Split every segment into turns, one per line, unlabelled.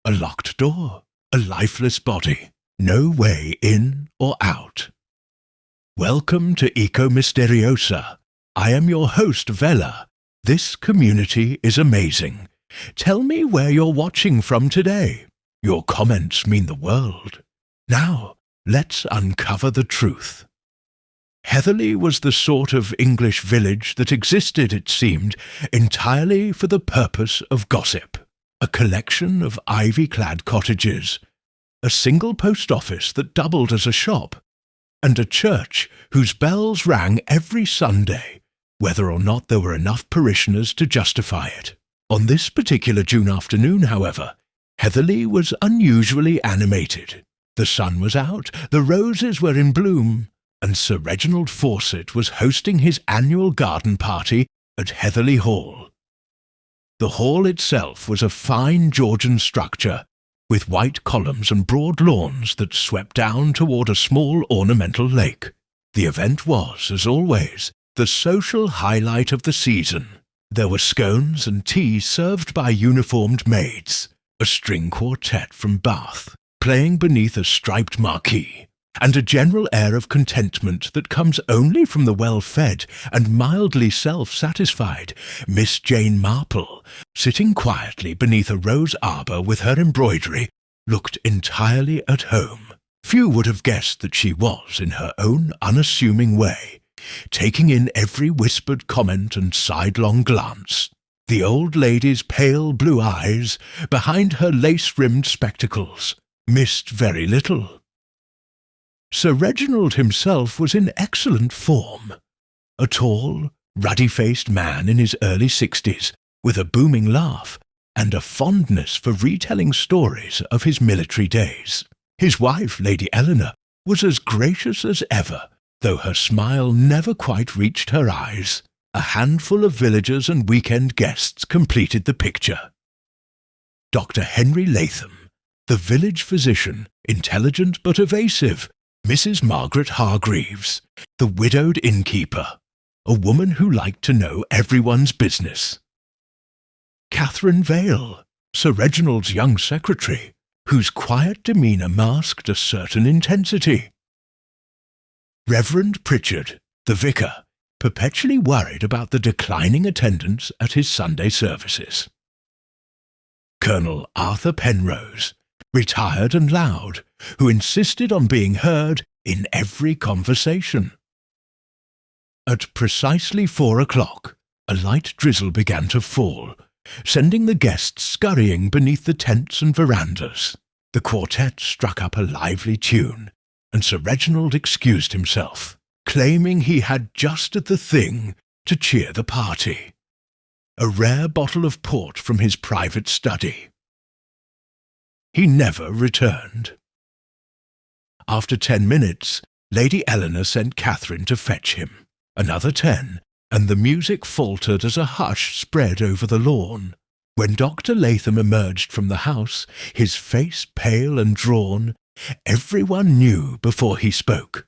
A locked door, a lifeless body, no way in or out. Welcome to Eco Misteriosa. I am your host, Vela. This community is amazing. Tell me where you're watching from today. Your comments mean the world. Now, let's uncover the truth. Heatherley was the sort of English village that existed, it seemed, entirely for the purpose of gossip. A collection of ivy-clad cottages, a single post office that doubled as a shop, and a church whose bells rang every Sunday, whether or not there were enough parishioners to justify it. On this particular June afternoon, however, Heatherley was unusually animated. The sun was out, the roses were in bloom, and Sir Reginald Fawcett was hosting his annual garden party at Heatherley Hall. The hall itself was a fine Georgian structure, with white columns and broad lawns that swept down toward a small ornamental lake. The event was, as always, the social highlight of the season. There were scones and tea served by uniformed maids, a string quartet from Bath, playing beneath a striped marquee, and a general air of contentment that comes only from the well-fed and mildly self-satisfied Miss Jane Marple, sitting quietly beneath a rose arbour with her embroidery, looked entirely at home. Few would have guessed that she was, in her own unassuming way, taking in every whispered comment and sidelong glance. The old lady's pale blue eyes, behind her lace-rimmed spectacles, missed very little. Sir Reginald himself was in excellent form. A tall, ruddy-faced man in his early 60s, with a booming laugh and a fondness for retelling stories of his military days. His wife, Lady Eleanor, was as gracious as ever, though her smile never quite reached her eyes. A handful of villagers and weekend guests completed the picture. Dr. Henry Latham, the village physician, intelligent but evasive, Mrs. Margaret Hargreaves, the widowed innkeeper, a woman who liked to know everyone's business. Catherine Vale, Sir Reginald's young secretary, whose quiet demeanour masked a certain intensity. Reverend Pritchard, the vicar, perpetually worried about the declining attendance at his Sunday services. Colonel Arthur Penrose, retired and loud, who insisted on being heard in every conversation. At precisely 4 o'clock, a light drizzle began to fall, sending the guests scurrying beneath the tents and verandas. The quartet struck up a lively tune, and Sir Reginald excused himself, claiming he had just the thing to cheer the party: a rare bottle of port from his private study. He never returned. After 10 minutes, Lady Eleanor sent Catherine to fetch him. Another 10, and the music faltered as a hush spread over the lawn. When Dr. Latham emerged from the house, his face pale and drawn, everyone knew before he spoke.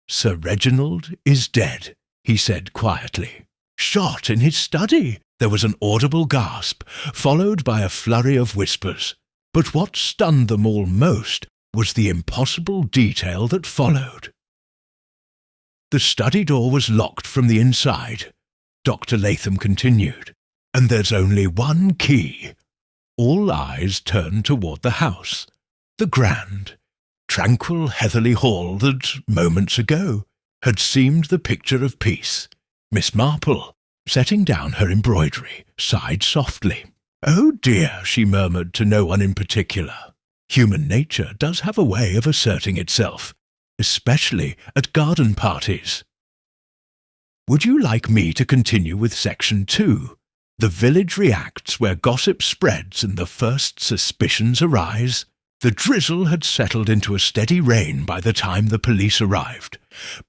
"Sir Reginald is dead," he said quietly. "Shot in his study." There was an audible gasp, followed by a flurry of whispers. But what stunned them all most was the impossible detail that followed. "The study door was locked from the inside," Dr. Latham continued, "and there's only one key." All eyes turned toward the house, the grand, tranquil Heatherley Hall that, moments ago, had seemed the picture of peace. Miss Marple, setting down her embroidery, sighed softly. "Oh dear," she murmured to no one in particular. Human nature does have a way of asserting itself, especially at garden parties. Would you like me to continue with Section 2? The village reacts where gossip spreads and the first suspicions arise. The drizzle had settled into a steady rain by the time the police arrived,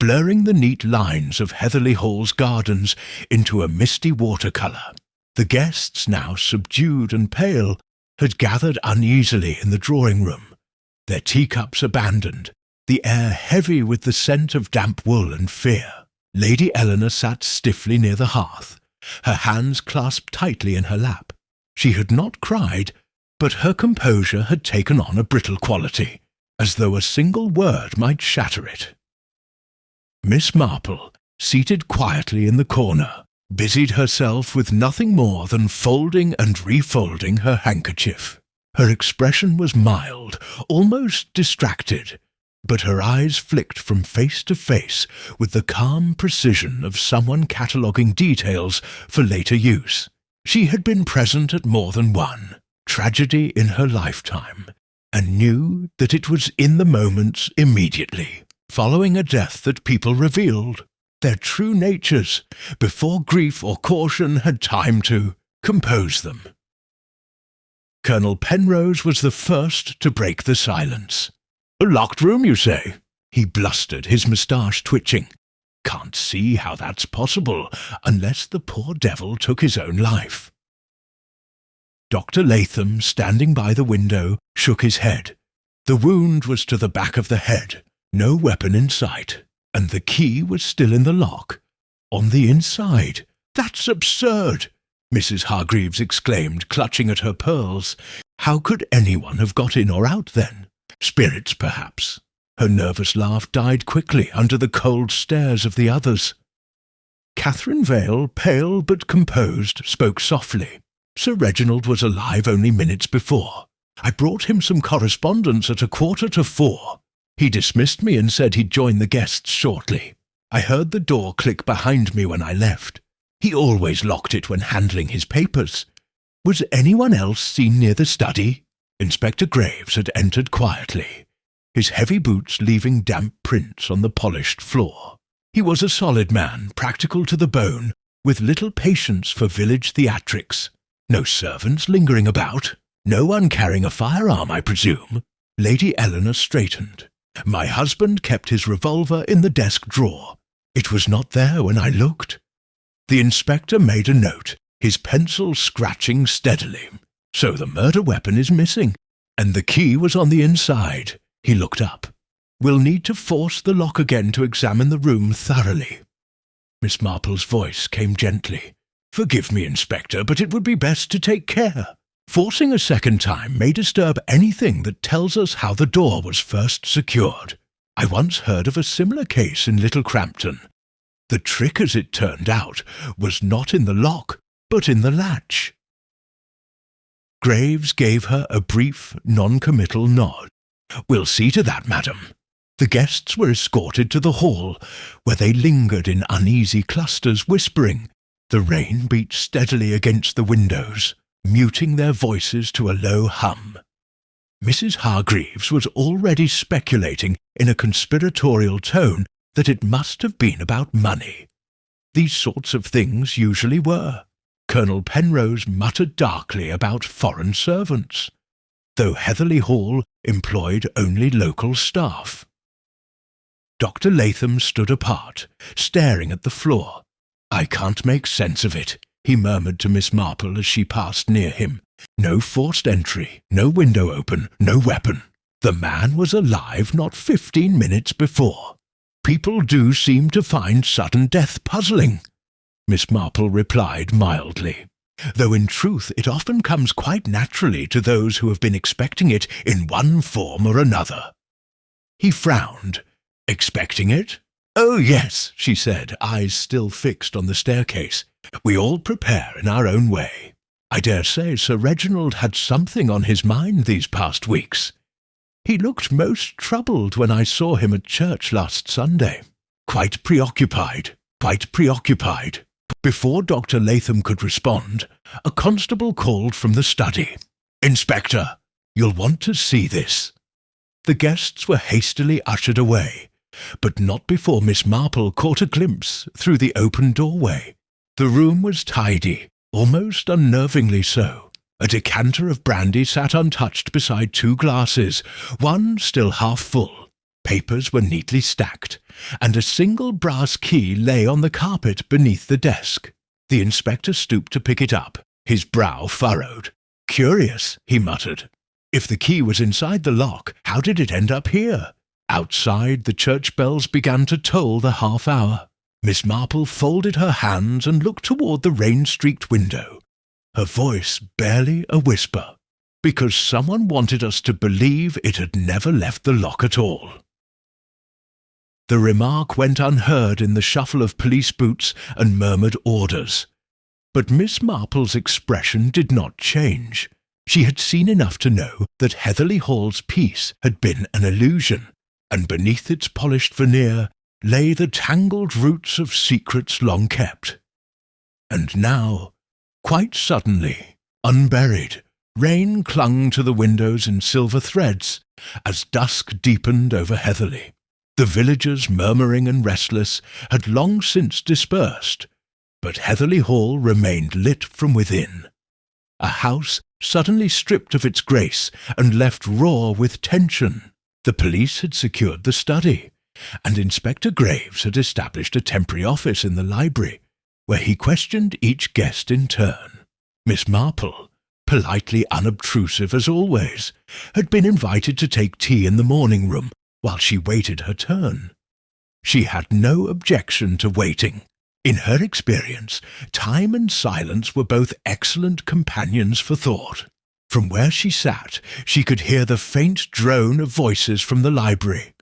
blurring the neat lines of Heatherley Hall's gardens into a misty watercolour. The guests, now subdued and pale, had gathered uneasily in the drawing-room, their teacups abandoned, the air heavy with the scent of damp wool and fear. Lady Eleanor sat stiffly near the hearth, her hands clasped tightly in her lap. She had not cried, but her composure had taken on a brittle quality, as though a single word might shatter it. Miss Marple, seated quietly in the corner, busied herself with nothing more than folding and refolding her handkerchief. Her expression was mild, almost distracted, but her eyes flicked from face to face with the calm precision of someone cataloguing details for later use. She had been present at more than one tragedy in her lifetime, and knew that it was in the moments immediately following a death that people revealed their true natures before grief or caution had time to compose them. Colonel Penrose was the first to break the silence. "A locked room, you say?" he blustered, his moustache twitching. "Can't see how that's possible, unless the poor devil took his own life." Dr. Latham, standing by the window, shook his head. The wound was to the back of the head, no weapon in sight, and the key was still in the lock. On the inside. "That's absurd!" Mrs. Hargreaves exclaimed, clutching at her pearls. "How could anyone have got in or out then? Spirits, perhaps." Her nervous laugh died quickly under the cold stares of the others. Catherine Vale, pale but composed, spoke softly. "Sir Reginald was alive only minutes before. I brought him some correspondence at 3:45. He dismissed me and said he'd join the guests shortly. I heard the door click behind me when I left. He always locked it when handling his papers. Was anyone else seen near the study?" Inspector Graves had entered quietly, his heavy boots leaving damp prints on the polished floor. He was a solid man, practical to the bone, with little patience for village theatrics. No servants lingering about. No one carrying a firearm, I presume. Lady Eleanor straightened. "My husband kept his revolver in the desk drawer. It was not there when I looked." The inspector made a note, his pencil scratching steadily. "So the murder weapon is missing, and the key was on the inside." He looked up. "We'll need to force the lock again to examine the room thoroughly." Miss Marple's voice came gently. "Forgive me, Inspector, but it would be best to take care. Forcing a second time may disturb anything that tells us how the door was first secured. I once heard of a similar case in Little Crampton. The trick, as it turned out, was not in the lock, but in the latch." Graves gave her a brief, non-committal nod. "We'll see to that, madam." The guests were escorted to the hall, where they lingered in uneasy clusters, whispering. The rain beat steadily against the windows, muting their voices to a low hum. Mrs. Hargreaves was already speculating in a conspiratorial tone that it must have been about money. These sorts of things usually were. Colonel Penrose muttered darkly about foreign servants, though Heatherley Hall employed only local staff. Dr. Latham stood apart, staring at the floor. "I can't make sense of it," he murmured to Miss Marple as she passed near him. "No forced entry, no window open, no weapon. The man was alive not 15 minutes before. People do seem to find sudden death puzzling," Miss Marple replied mildly, "though in truth it often comes quite naturally to those who have been expecting it in one form or another." He frowned. "Expecting it?" "Oh, yes," she said, eyes still fixed on the staircase. "We all prepare in our own way. I dare say Sir Reginald had something on his mind these past weeks. He looked most troubled when I saw him at church last Sunday. Quite preoccupied, quite preoccupied." Before Dr. Latham could respond, a constable called from the study. "Inspector, you'll want to see this." The guests were hastily ushered away, but not before Miss Marple caught a glimpse through the open doorway. The room was tidy, almost unnervingly so. A decanter of brandy sat untouched beside 2 glasses, one still half full. Papers were neatly stacked, and a single brass key lay on the carpet beneath the desk. The inspector stooped to pick it up, his brow furrowed. "Curious," he muttered. "If the key was inside the lock, how did it end up here?" Outside, the church bells began to toll the half-hour. Miss Marple folded her hands and looked toward the rain-streaked window, her voice barely a whisper. because someone wanted us to believe it had never left the lock at all." The remark went unheard in the shuffle of police boots and murmured orders. But Miss Marple's expression did not change. She had seen enough to know that Heatherly Hall's peace had been an illusion, and beneath its polished veneer lay the tangled roots of secrets long kept. And now, quite suddenly, unburied, rain clung to the windows in silver threads as dusk deepened over Heatherly. The villagers, murmuring and restless, had long since dispersed, but Heatherly Hall remained lit from within. A house suddenly stripped of its grace and left raw with tension. The police had secured the study, and Inspector Graves had established a temporary office in the library, where he questioned each guest in turn. Miss Marple, politely unobtrusive as always, had been invited to take tea in the morning room while she waited her turn. She had no objection to waiting. In her experience, time and silence were both excellent companions for thought. From where she sat, she could hear the faint drone of voices from the library,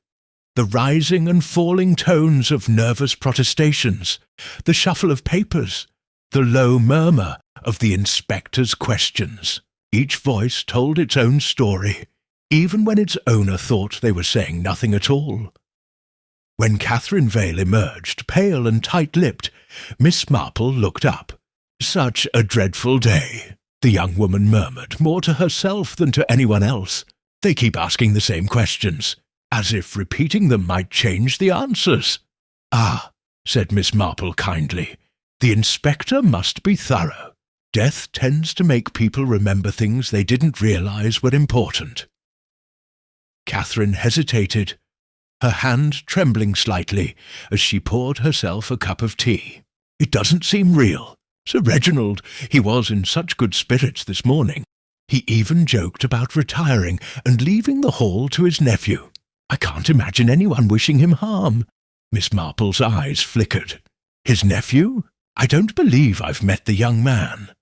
the rising and falling tones of nervous protestations, the shuffle of papers, the low murmur of the inspector's questions. Each voice told its own story, even when its owner thought they were saying nothing at all. When Catherine Vale emerged, pale and tight-lipped, Miss Marple looked up. "Such a dreadful day," the young woman murmured, more to herself than to anyone else. "They keep asking the same questions, as if repeating them might change the answers." "Ah," said Miss Marple kindly, "the inspector must be thorough. Death tends to make people remember things they didn't realize were important." Catherine hesitated, her hand trembling slightly as she poured herself a cup of tea. "It doesn't seem real. Sir Reginald, he was in such good spirits this morning. He even joked about retiring and leaving the Hall to his nephew. I can't imagine anyone wishing him harm." Miss Marple's eyes flickered. "His nephew? I don't believe I've met the young man."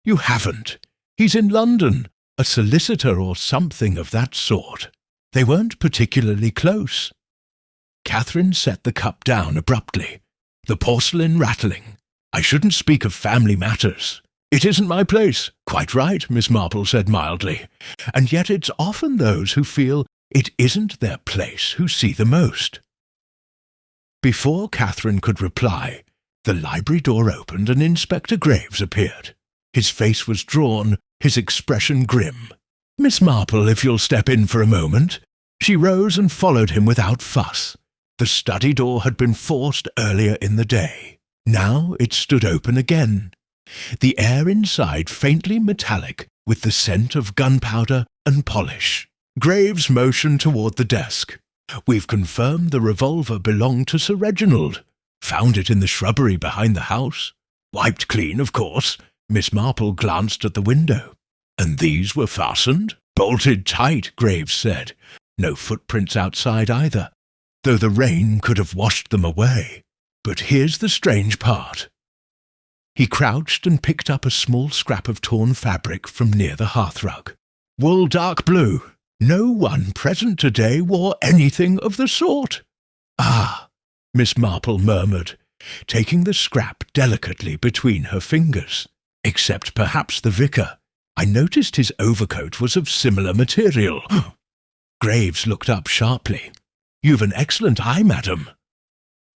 "You haven't. He's in London, a solicitor or something of that sort. They weren't particularly close." Catherine set the cup down abruptly, the porcelain rattling. "I shouldn't speak of family matters. It isn't my place." "Quite right," Miss Marple said mildly. "And yet it's often those who feel it isn't their place who see the most." Before Catherine could reply, the library door opened and Inspector Graves appeared. His face was drawn, his expression grim. "Miss Marple, if you'll step in for a moment." She rose and followed him without fuss. The study door had been forced earlier in the day. Now it stood open again, the air inside faintly metallic with the scent of gunpowder and polish. Graves motioned toward the desk. "We've confirmed the revolver belonged to Sir Reginald. Found it in the shrubbery behind the house. Wiped clean, of course." Miss Marple glanced at the window. "And these were fastened?" "Bolted tight," Graves said. "No footprints outside either, though the rain could have washed them away. But here's the strange part." He crouched and picked up a small scrap of torn fabric from near the hearthrug. "Wool dark blue. No one present today wore anything of the sort." "Ah," Miss Marple murmured, taking the scrap delicately between her fingers. "Except perhaps the vicar. I noticed his overcoat was of similar material." Graves looked up sharply. "You've an excellent eye, madam."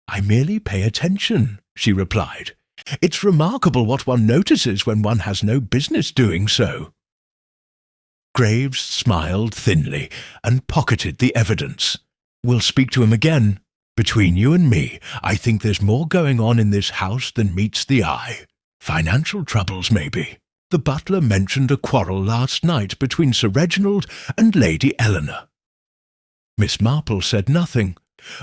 "I merely pay attention," she replied. "It's remarkable what one notices when one has no business doing so." Graves smiled thinly and pocketed the evidence. "We'll speak to him again. Between you and me, I think there's more going on in this house than meets the eye. Financial troubles, maybe. The butler mentioned a quarrel last night between Sir Reginald and Lady Eleanor." Miss Marple said nothing,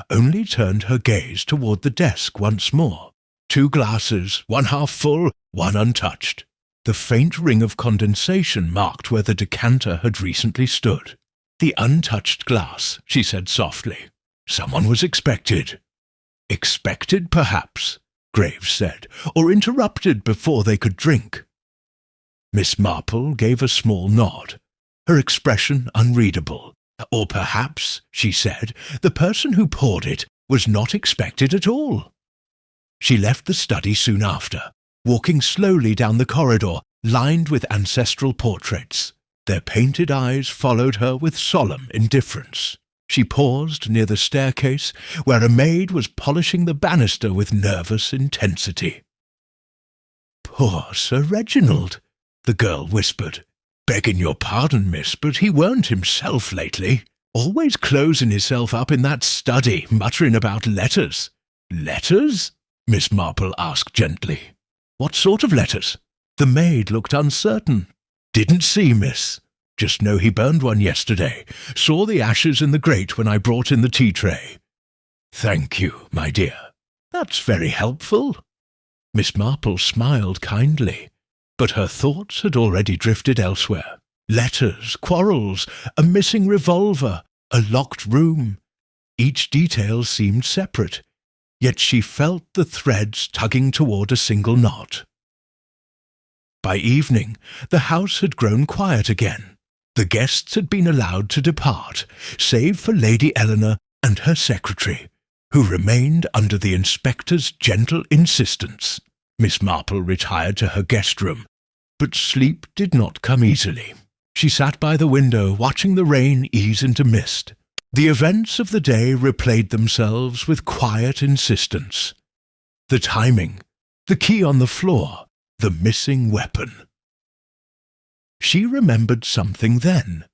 only turned her gaze toward the desk once more. 2 glasses, one half full, one untouched. The faint ring of condensation marked where the decanter had recently stood. "The untouched glass," she said softly. "Someone was expected." "Expected, perhaps," Graves said, "or interrupted before they could drink." Miss Marple gave a small nod, her expression unreadable. Or perhaps, she said, the person who poured it was not expected at all. She left the study soon after, walking slowly down the corridor lined with ancestral portraits. Their painted eyes followed her with solemn indifference. She paused near the staircase, where a maid was polishing the banister with nervous intensity. "Poor Sir Reginald," the girl whispered. "Begging your pardon, miss, but he weren't himself lately. Always closing himself up in that study, muttering about letters." "Letters?" Miss Marple asked gently. "What sort of letters?" The maid looked uncertain. "Didn't see, miss. Just know he burned one yesterday. Saw the ashes in the grate when I brought in the tea tray." "Thank you, my dear. That's very helpful." Miss Marple smiled kindly, but her thoughts had already drifted elsewhere. Letters, quarrels, a missing revolver, a locked room. Each detail seemed separate, yet she felt the threads tugging toward a single knot. By evening, the house had grown quiet again. The guests had been allowed to depart, save for Lady Eleanor and her secretary, who remained under the inspector's gentle insistence. Miss Marple retired to her guest room, but sleep did not come easily. She sat by the window watching the rain ease into mist. The events of the day replayed themselves with quiet insistence. The timing, the key on the floor, the missing weapon. She remembered something then.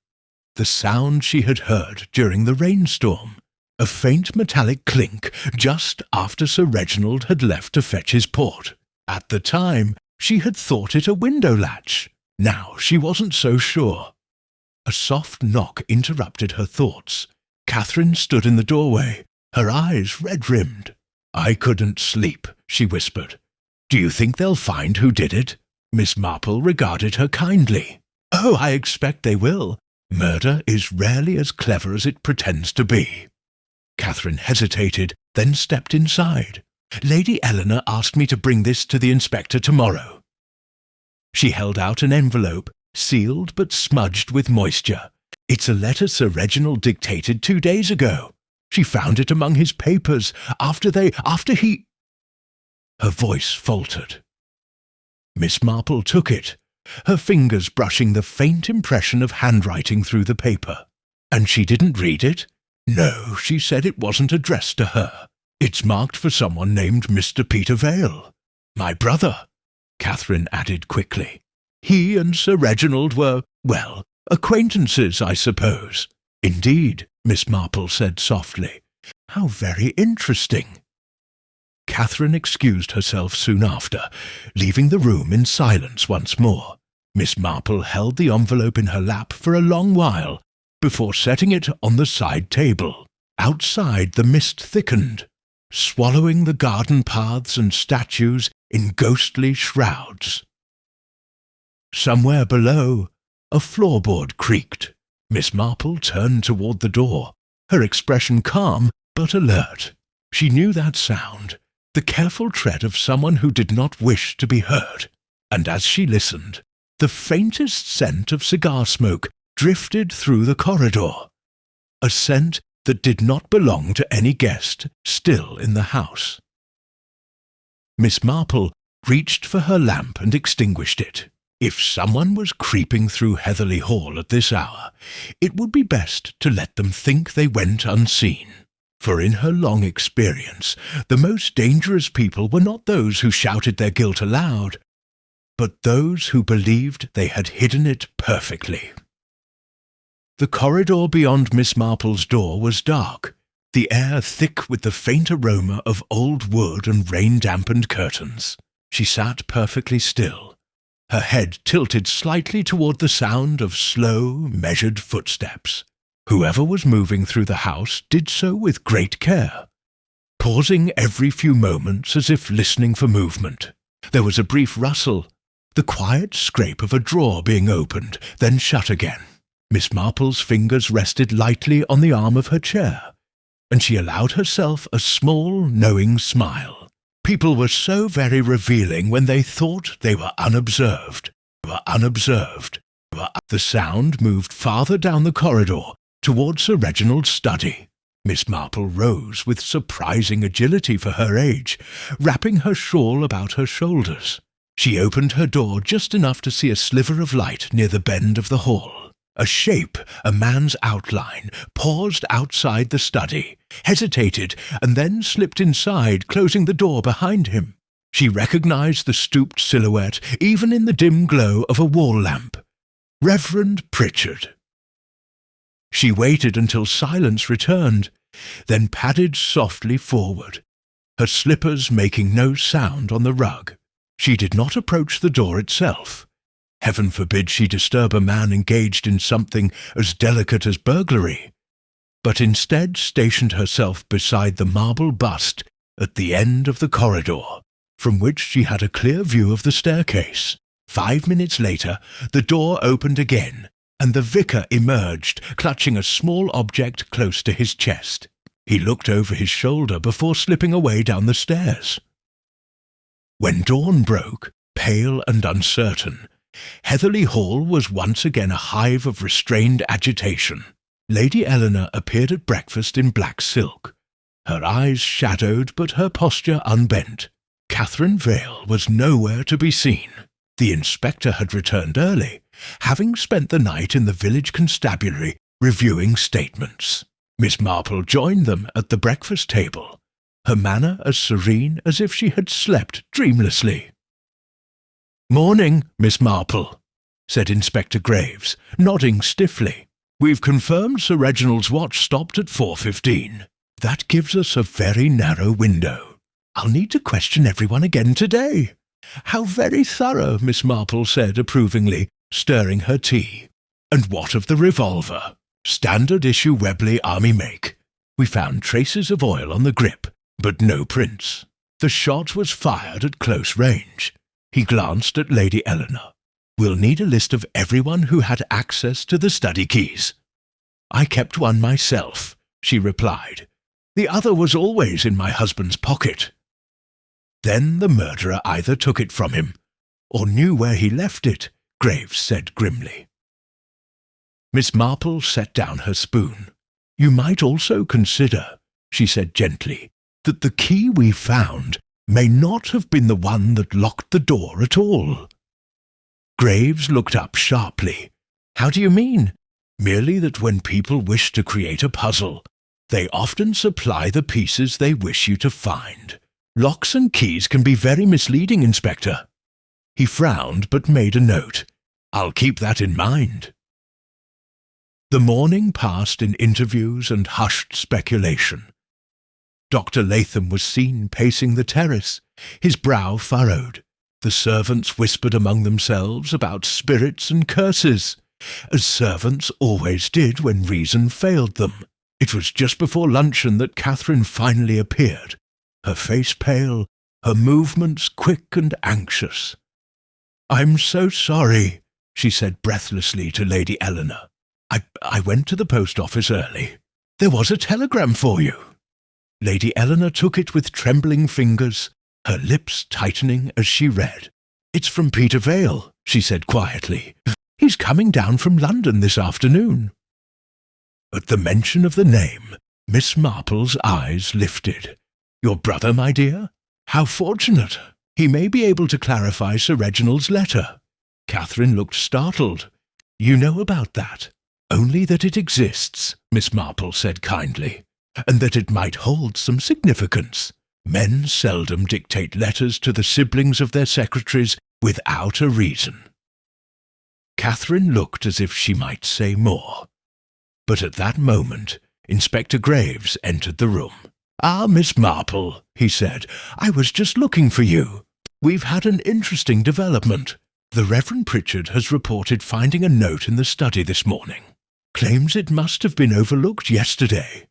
The sound she had heard during the rainstorm. A faint metallic clink just after Sir Reginald had left to fetch his port. At the time, she had thought it a window latch. Now she wasn't so sure. A soft knock interrupted her thoughts. Catherine stood in the doorway, her eyes red-rimmed. "I couldn't sleep," she whispered. "Do you think they'll find who did it?" Miss Marple regarded her kindly. "Oh, I expect they will. Murder is rarely as clever as it pretends to be." Catherine hesitated, then stepped inside. "Lady Eleanor asked me to bring this to the inspector tomorrow." She held out an envelope, sealed but smudged with moisture. "It's a letter Sir Reginald dictated 2 days ago. She found it among his papers after he—" Her voice faltered. Miss Marple took it, her fingers brushing the faint impression of handwriting through the paper. "And she didn't read it?" "No, she said it wasn't addressed to her. It's marked for someone named Mr. Peter Vale. My brother," Catherine added quickly. "He and Sir Reginald were, well, acquaintances, I suppose." "Indeed," Miss Marple said softly. "How very interesting." Catherine excused herself soon after, leaving the room in silence once more. Miss Marple held the envelope in her lap for a long while, before setting it on the side table. Outside the mist thickened, swallowing the garden paths and statues in ghostly shrouds. Somewhere below, a floorboard creaked. Miss Marple turned toward the door, her expression calm but alert. She knew that sound, the careful tread of someone who did not wish to be heard, and as she listened, the faintest scent of cigar smoke drifted through the corridor, a scent that did not belong to any guest still in the house. Miss Marple reached for her lamp and extinguished it. If someone was creeping through Heatherly Hall at this hour, it would be best to let them think they went unseen. For in her long experience, the most dangerous people were not those who shouted their guilt aloud, but those who believed they had hidden it perfectly. The corridor beyond Miss Marple's door was dark, the air thick with the faint aroma of old wood and rain-dampened curtains. She sat perfectly still, her head tilted slightly toward the sound of slow, measured footsteps. Whoever was moving through the house did so with great care, pausing every few moments as if listening for movement. There was a brief rustle, the quiet scrape of a drawer being opened, then shut again. Miss Marple's fingers rested lightly on the arm of her chair, and she allowed herself a small, knowing smile. People were so very revealing when they thought they were unobserved. were unobserved. The sound moved farther down the corridor towards Sir Reginald's study. Miss Marple rose with surprising agility for her age, wrapping her shawl about her shoulders. She opened her door just enough to see a sliver of light near the bend of the hall. A shape, a man's outline, paused outside the study, hesitated, and then slipped inside, closing the door behind him. She recognized the stooped silhouette even in the dim glow of a wall lamp. Reverend Pritchard. She waited until silence returned, then padded softly forward, her slippers making no sound on the rug. She did not approach the door itself. Heaven forbid she disturb a man engaged in something as delicate as burglary, but instead stationed herself beside the marble bust at the end of the corridor, from which she had a clear view of the staircase. 5 minutes later, the door opened again, and the vicar emerged, clutching a small object close to his chest. He looked over his shoulder before slipping away down the stairs. When dawn broke, pale and uncertain, Heatherley Hall was once again a hive of restrained agitation. Lady Eleanor appeared at breakfast in black silk, her eyes shadowed but her posture unbent. Catherine Vale was nowhere to be seen. The inspector had returned early, having spent the night in the village constabulary reviewing statements. Miss Marple joined them at the breakfast table, her manner as serene as if she had slept dreamlessly. "Morning, Miss Marple," said Inspector Graves, nodding stiffly. "We've confirmed Sir Reginald's watch stopped at 4:15. That gives us a very narrow window. I'll need to question everyone again today." "How very thorough," Miss Marple said approvingly, stirring her tea. "And what of the revolver?" "Standard issue Webley Army make. We found traces of oil on the grip, but no prints. The shot was fired at close range." He glanced at Lady Eleanor. "We'll need a list of everyone who had access to the study keys." "I kept one myself," she replied. "The other was always in my husband's pocket." "Then the murderer either took it from him, or knew where he left it," Graves said grimly. Miss Marple set down her spoon. "You might also consider," she said gently, "that the key we found may not have been the one that locked the door at all." Graves looked up sharply. "How do you mean?" "Merely that when people wish to create a puzzle, they often supply the pieces they wish you to find. Locks and keys can be very misleading, Inspector." He frowned but made a note. "I'll keep that in mind." The morning passed in interviews and hushed speculation. Dr. Latham was seen pacing the terrace, his brow furrowed. The servants whispered among themselves about spirits and curses, as servants always did when reason failed them. It was just before luncheon that Catherine finally appeared, her face pale, her movements quick and anxious. "I'm so sorry," she said breathlessly to Lady Eleanor. I went to the post office early. There was a telegram for you." Lady Eleanor took it with trembling fingers, her lips tightening as she read. "It's from Peter Vale," she said quietly. "He's coming down from London this afternoon." At the mention of the name, Miss Marple's eyes lifted. "Your brother, my dear? How fortunate! He may be able to clarify Sir Reginald's letter." Catherine looked startled. "You know about that?" "Only that it exists," Miss Marple said kindly, "and that it might hold some significance. Men seldom dictate letters to the siblings of their secretaries without a reason." Catherine looked as if she might say more, but at that moment Inspector Graves entered the room. "Ah, Miss Marple," he said, "I was just looking for you. We've had an interesting development. The Reverend Pritchard has reported finding a note in the study this morning. Claims it must have been overlooked yesterday."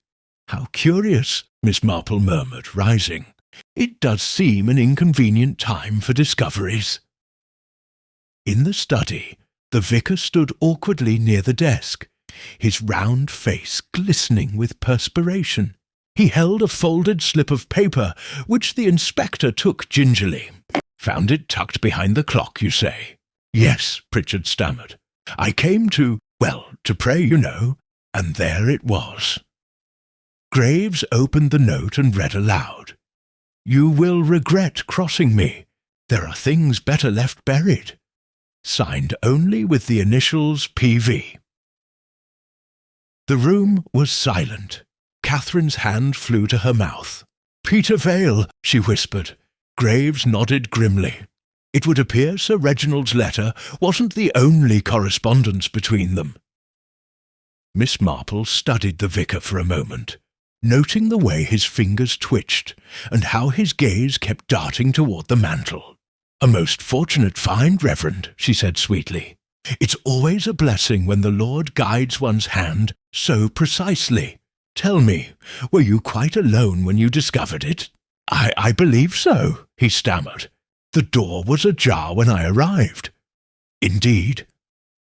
"How curious," Miss Marple murmured, rising. "It does seem an inconvenient time for discoveries." In the study, the vicar stood awkwardly near the desk, his round face glistening with perspiration. He held a folded slip of paper, which the inspector took gingerly. "Found it tucked behind the clock, you say?" Yes, Pritchard stammered. I came to pray, you know, and there it was. Graves opened the note and read aloud. You will regret crossing me. There are things better left buried. Signed only with the initials P.V. The room was silent. Catherine's hand flew to her mouth. Peter Vale, she whispered. Graves nodded grimly. It would appear Sir Reginald's letter wasn't the only correspondence between them. Miss Marple studied the vicar for a moment, noting the way his fingers twitched and how his gaze kept darting toward the mantel. A most fortunate find, Reverend, she said sweetly. It's always a blessing when the Lord guides one's hand so precisely. Tell me, were you quite alone when you discovered it? I believe so, he stammered. The door was ajar when I arrived. Indeed.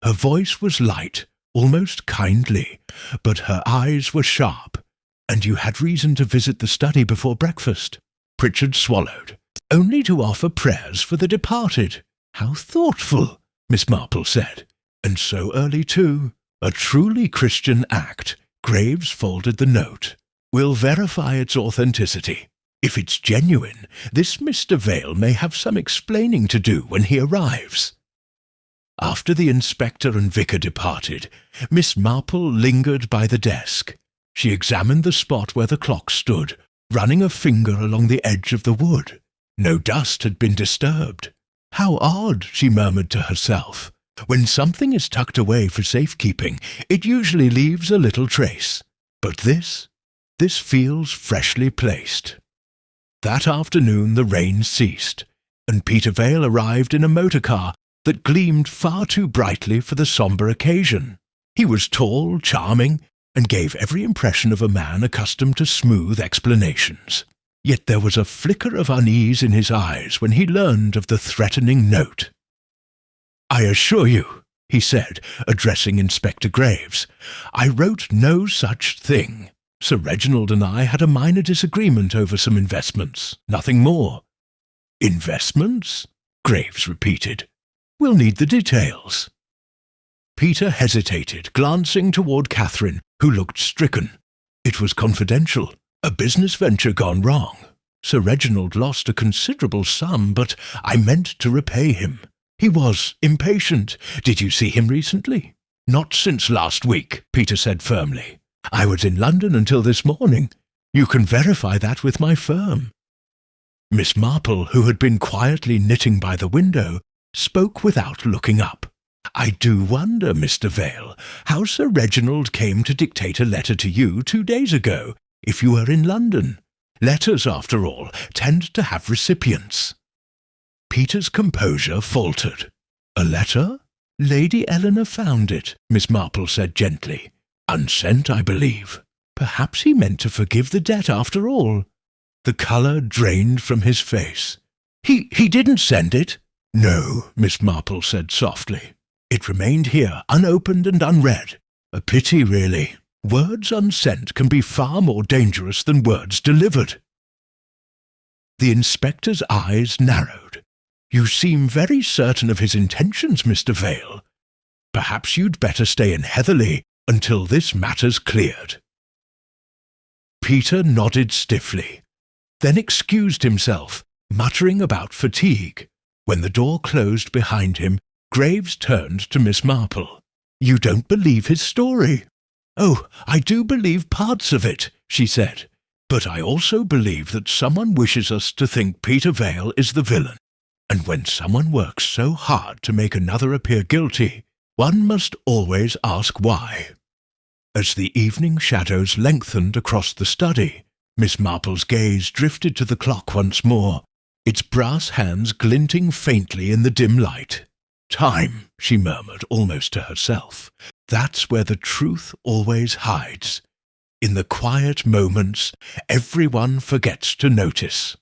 Her voice was light, almost kindly, but her eyes were sharp. And you had reason to visit the study before breakfast. Pritchard swallowed. Only to offer prayers for the departed. How thoughtful, Miss Marple said. And so early too. A truly Christian act. Graves folded the note. We'll verify its authenticity. If it's genuine, this Mr. Vale may have some explaining to do when he arrives. After the inspector and vicar departed, Miss Marple lingered by the desk. She examined the spot where the clock stood, running a finger along the edge of the wood. No dust had been disturbed. How odd, she murmured to herself. When something is tucked away for safekeeping, it usually leaves a little trace. But this feels freshly placed. That afternoon the rain ceased, and Peter Vale arrived in a motor car that gleamed far too brightly for the sombre occasion. He was tall, charming, and gave every impression of a man accustomed to smooth explanations. Yet there was a flicker of unease in his eyes when he learned of the threatening note. I assure you, he said, addressing Inspector Graves, I wrote no such thing. Sir Reginald and I had a minor disagreement over some investments, nothing more. Investments? Graves repeated. We'll need the details. Peter hesitated, glancing toward Catherine, who looked stricken. It was confidential, a business venture gone wrong. Sir Reginald lost a considerable sum, but I meant to repay him. He was impatient. Did you see him recently? Not since last week, Peter said firmly. I was in London until this morning. You can verify that with my firm. Miss Marple, who had been quietly knitting by the window, spoke without looking up. I do wonder, Mr. Vale, how Sir Reginald came to dictate a letter to you 2 days ago, if you were in London. Letters, after all, tend to have recipients. Peter's composure faltered. A letter? Lady Eleanor found it, Miss Marple said gently. Unsent, I believe. Perhaps he meant to forgive the debt after all. The colour drained from his face. He didn't send it? No, Miss Marple said softly. It remained here, unopened and unread. A pity, really. Words unsent can be far more dangerous than words delivered. The inspector's eyes narrowed. You seem very certain of his intentions, Mr. Vale. Perhaps you'd better stay in Heatherley until this matter's cleared. Peter nodded stiffly, then excused himself, muttering about fatigue. When the door closed behind him, Graves turned to Miss Marple. You don't believe his story? Oh, I do believe parts of it, she said. But I also believe that someone wishes us to think Peter Vale is the villain. And when someone works so hard to make another appear guilty, one must always ask why. As the evening shadows lengthened across the study, Miss Marple's gaze drifted to the clock once more, its brass hands glinting faintly in the dim light. Time, she murmured almost to herself. That's where the truth always hides. In the quiet moments, everyone forgets to notice.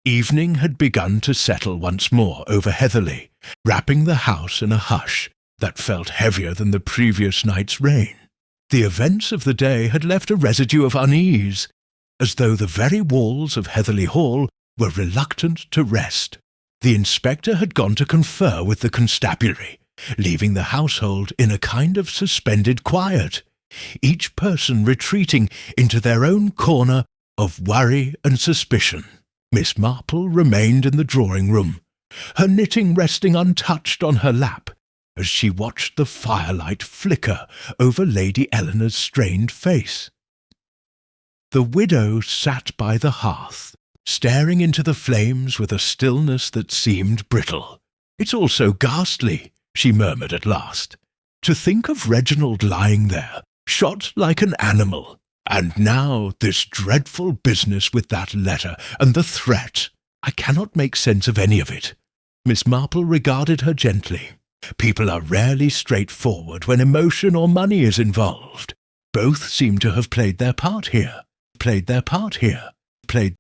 Evening had begun to settle once more over Heatherley, wrapping the house in a hush that felt heavier than the previous night's rain. The events of the day had left a residue of unease, as though the very walls of Heatherley Hall were reluctant to rest. The inspector had gone to confer with the constabulary, leaving the household in a kind of suspended quiet, each person retreating into their own corner of worry and suspicion. Miss Marple remained in the drawing-room, her knitting resting untouched on her lap, as she watched the firelight flicker over Lady Eleanor's strained face. The widow sat by the hearth, staring into the flames with a stillness that seemed brittle. "It's all so ghastly," she murmured at last. "To think of Reginald lying there, shot like an animal, and now this dreadful business with that letter and the threat. I cannot make sense of any of it." Miss Marple regarded her gently. "People are rarely straightforward when emotion or money is involved. Both seem to have played their part here.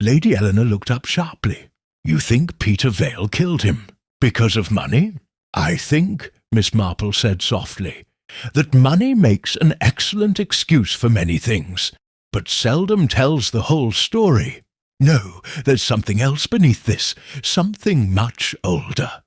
Lady Eleanor looked up sharply. "You think Peter Vale killed him because of money?" "I think," Miss Marple said softly, "that money makes an excellent excuse for many things, but seldom tells the whole story. No, there's something else beneath this, something much older."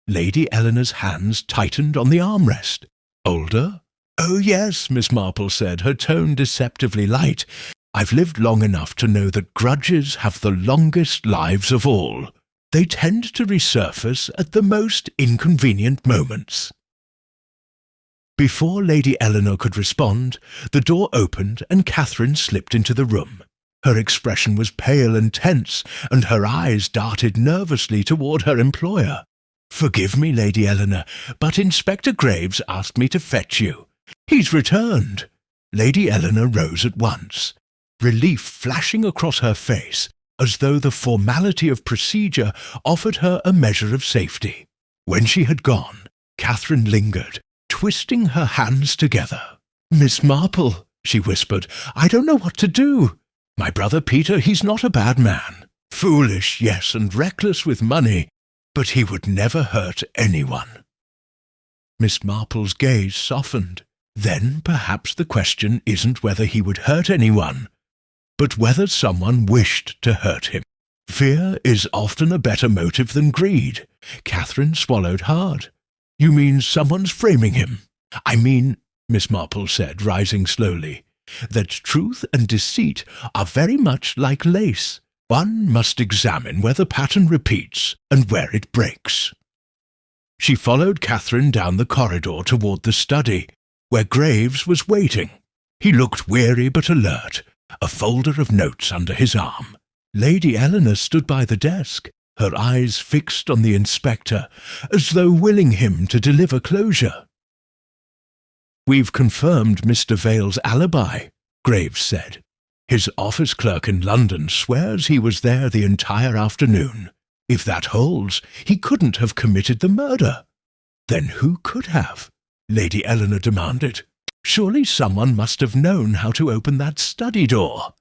Lady Eleanor's hands tightened on the armrest. "Older?" "Oh, yes," Miss Marple said, her tone deceptively light. "I've lived long enough to know that grudges have the longest lives of all. They tend to resurface at the most inconvenient moments." Before Lady Eleanor could respond, the door opened and Catherine slipped into the room. Her expression was pale and tense, and her eyes darted nervously toward her employer. "Forgive me, Lady Eleanor, but Inspector Graves asked me to fetch you. He's returned." Lady Eleanor rose at once, relief flashing across her face, as though the formality of procedure offered her a measure of safety. When she had gone, Catherine lingered, twisting her hands together. "Miss Marple," she whispered, "I don't know what to do. My brother Peter, he's not a bad man. Foolish, yes, and reckless with money, but he would never hurt anyone." Miss Marple's gaze softened. "Then perhaps the question isn't whether he would hurt anyone, but whether someone wished to hurt him. Fear is often a better motive than greed." Catherine swallowed hard. "You mean someone's framing him?" "I mean," Miss Marple said, rising slowly, "that truth and deceit are very much like lace. One must examine where the pattern repeats and where it breaks." She followed Catherine down the corridor toward the study, where Graves was waiting. He looked weary but alert, a folder of notes under his arm. Lady Eleanor stood by the desk, her eyes fixed on the inspector, as though willing him to deliver closure. "We've confirmed Mr. Vale's alibi," Graves said. "His office clerk in London swears he was there the entire afternoon. If that holds, he couldn't have committed the murder." "Then who could have?" Lady Eleanor demanded. "Surely someone must have known how to open that study door."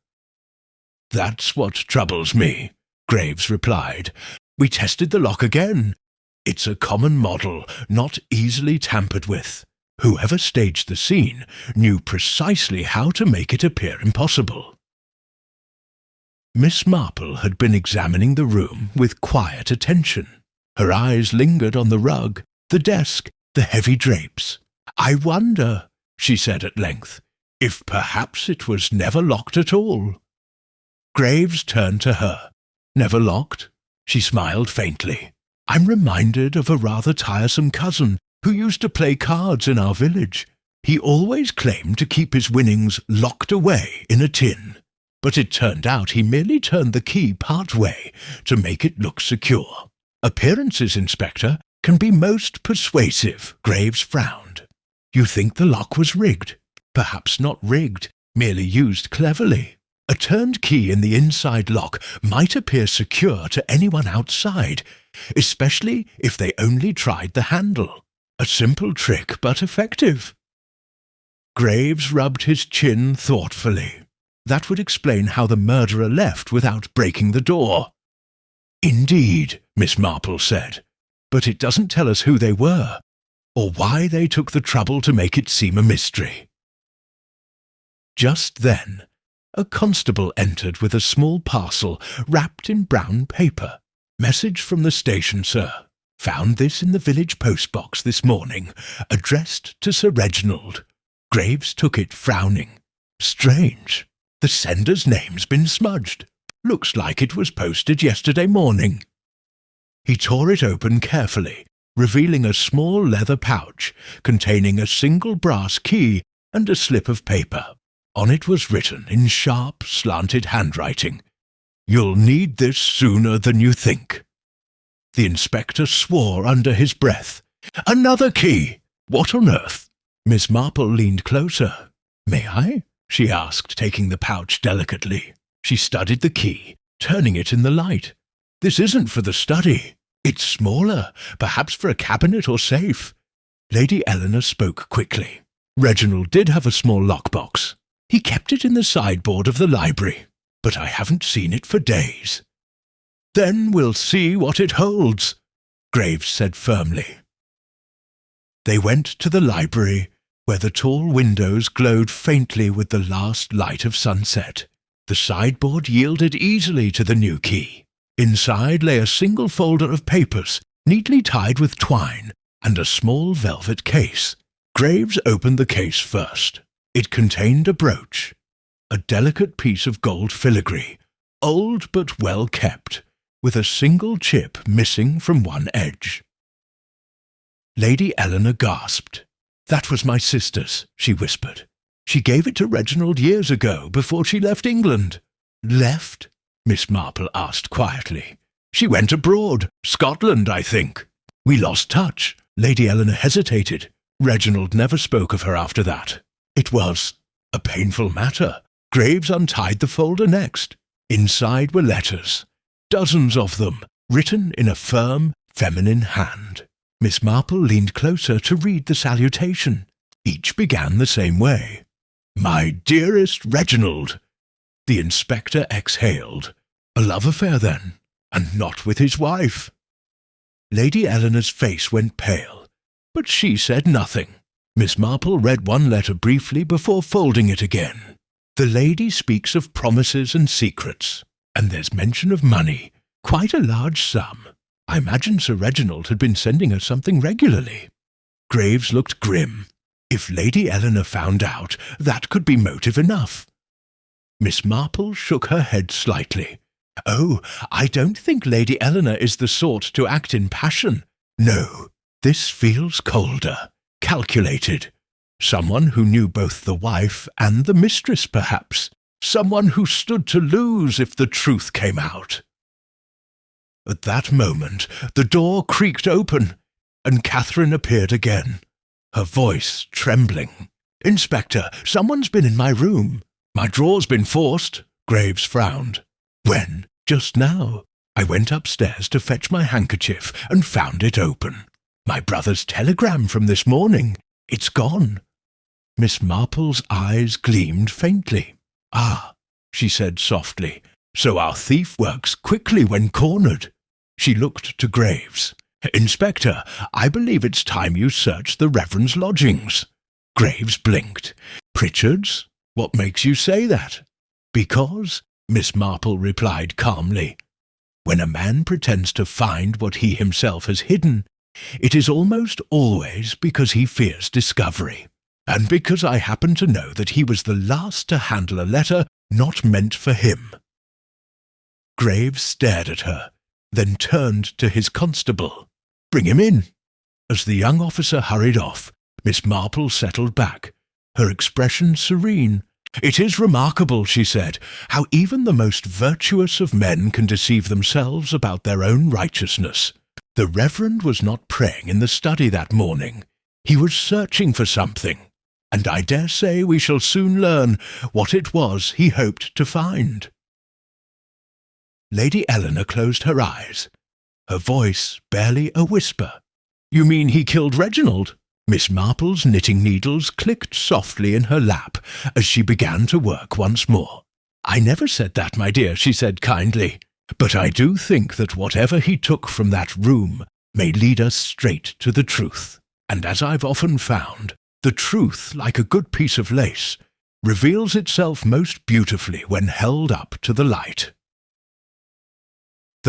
"That's what troubles me," Graves replied. "We tested the lock again. It's a common model, not easily tampered with. Whoever staged the scene knew precisely how to make it appear impossible." Miss Marple had been examining the room with quiet attention. Her eyes lingered on the rug, the desk, the heavy drapes. "I wonder," she said at length, "if perhaps it was never locked at all." Graves turned to her. "Never locked?" She smiled faintly. "I'm reminded of a rather tiresome cousin who used to play cards in our village. He always claimed to keep his winnings locked away in a tin, but it turned out he merely turned the key part way to make it look secure. Appearances, Inspector, can be most persuasive." Graves frowned. "You think the lock was rigged?" "Perhaps not rigged, merely used cleverly. A turned key in the inside lock might appear secure to anyone outside, especially if they only tried the handle. A simple trick, but effective." Graves rubbed his chin thoughtfully. "That would explain how the murderer left without breaking the door." "Indeed," Miss Marple said, "but it doesn't tell us who they were, or why they took the trouble to make it seem a mystery." Just then, a constable entered with a small parcel wrapped in brown paper. "Message from the station, sir. Found this in the village postbox this morning, addressed to Sir Reginald." Graves took it, frowning. "Strange. The sender's name's been smudged. Looks like it was posted yesterday morning." He tore it open carefully, revealing a small leather pouch containing a single brass key and a slip of paper. On it was written in sharp, slanted handwriting, "You'll need this sooner than you think." The inspector swore under his breath. "Another key! What on earth?" Miss Marple leaned closer. "May I?" she asked, taking the pouch delicately. She studied the key, turning it in the light. "This isn't for the study. It's smaller, perhaps for a cabinet or safe." Lady Eleanor spoke quickly. "Reginald did have a small lockbox. He kept it in the sideboard of the library, but I haven't seen it for days." "Then we'll see what it holds," Graves said firmly. They went to the library, where the tall windows glowed faintly with the last light of sunset. The sideboard yielded easily to the new key. Inside lay a single folder of papers, neatly tied with twine, and a small velvet case. Graves opened the case first. It contained a brooch, a delicate piece of gold filigree, old but well kept, with a single chip missing from one edge. Lady Eleanor gasped. "That was my sister's," she whispered. "She gave it to Reginald years ago, before she left England." "Left?" Miss Marple asked quietly. "She went abroad, Scotland, I think. We lost touch." Lady Eleanor hesitated. "Reginald never spoke of her after that. It was a painful matter." Graves untied the folder next. Inside were letters, dozens of them, written in a firm, feminine hand. Miss Marple leaned closer to read the salutation. Each began the same way. "My dearest Reginald." The inspector exhaled. A love affair, then, and not with his wife. Lady Eleanor's face went pale, but she said nothing. Miss Marple read one letter briefly before folding it again. "The lady speaks of promises and secrets, and there's mention of money, quite a large sum. I imagine Sir Reginald had been sending her something regularly." Graves looked grim. If Lady Eleanor found out, that could be motive enough. Miss Marple shook her head slightly. "Oh, I don't think Lady Eleanor is the sort to act in passion. No, this feels colder, calculated. Someone who knew both the wife and the mistress, perhaps. Someone who stood to lose if the truth came out." At that moment, the door creaked open, and Catherine appeared again, her voice trembling. "Inspector, someone's been in my room. My drawer's been forced." Graves frowned. "When?" "Just now. I went upstairs to fetch my handkerchief and found it open. My brother's telegram from this morning. It's gone." Miss Marple's eyes gleamed faintly. "Ah," she said softly, "so our thief works quickly when cornered." She looked to Graves. "Inspector, I believe it's time you searched the Reverend's lodgings." Graves blinked. "Pritchard's? What makes you say that?" "Because," Miss Marple replied calmly, "when a man pretends to find what he himself has hidden, it is almost always because he fears discovery, and because I happen to know that he was the last to handle a letter not meant for him." Graves stared at her, then turned to his constable. "Bring him in." As the young officer hurried off, Miss Marple settled back, her expression serene. "It is remarkable," she said, "how even the most virtuous of men can deceive themselves about their own righteousness. The Reverend was not praying in the study that morning. He was searching for something, and I dare say we shall soon learn what it was he hoped to find." Lady Eleanor closed her eyes, her voice barely a whisper. "You mean he killed Reginald?" Miss Marple's knitting needles clicked softly in her lap as she began to work once more. "I never said that, my dear," she said kindly. "But I do think that whatever he took from that room may lead us straight to the truth. And as I've often found, the truth, like a good piece of lace, reveals itself most beautifully when held up to the light."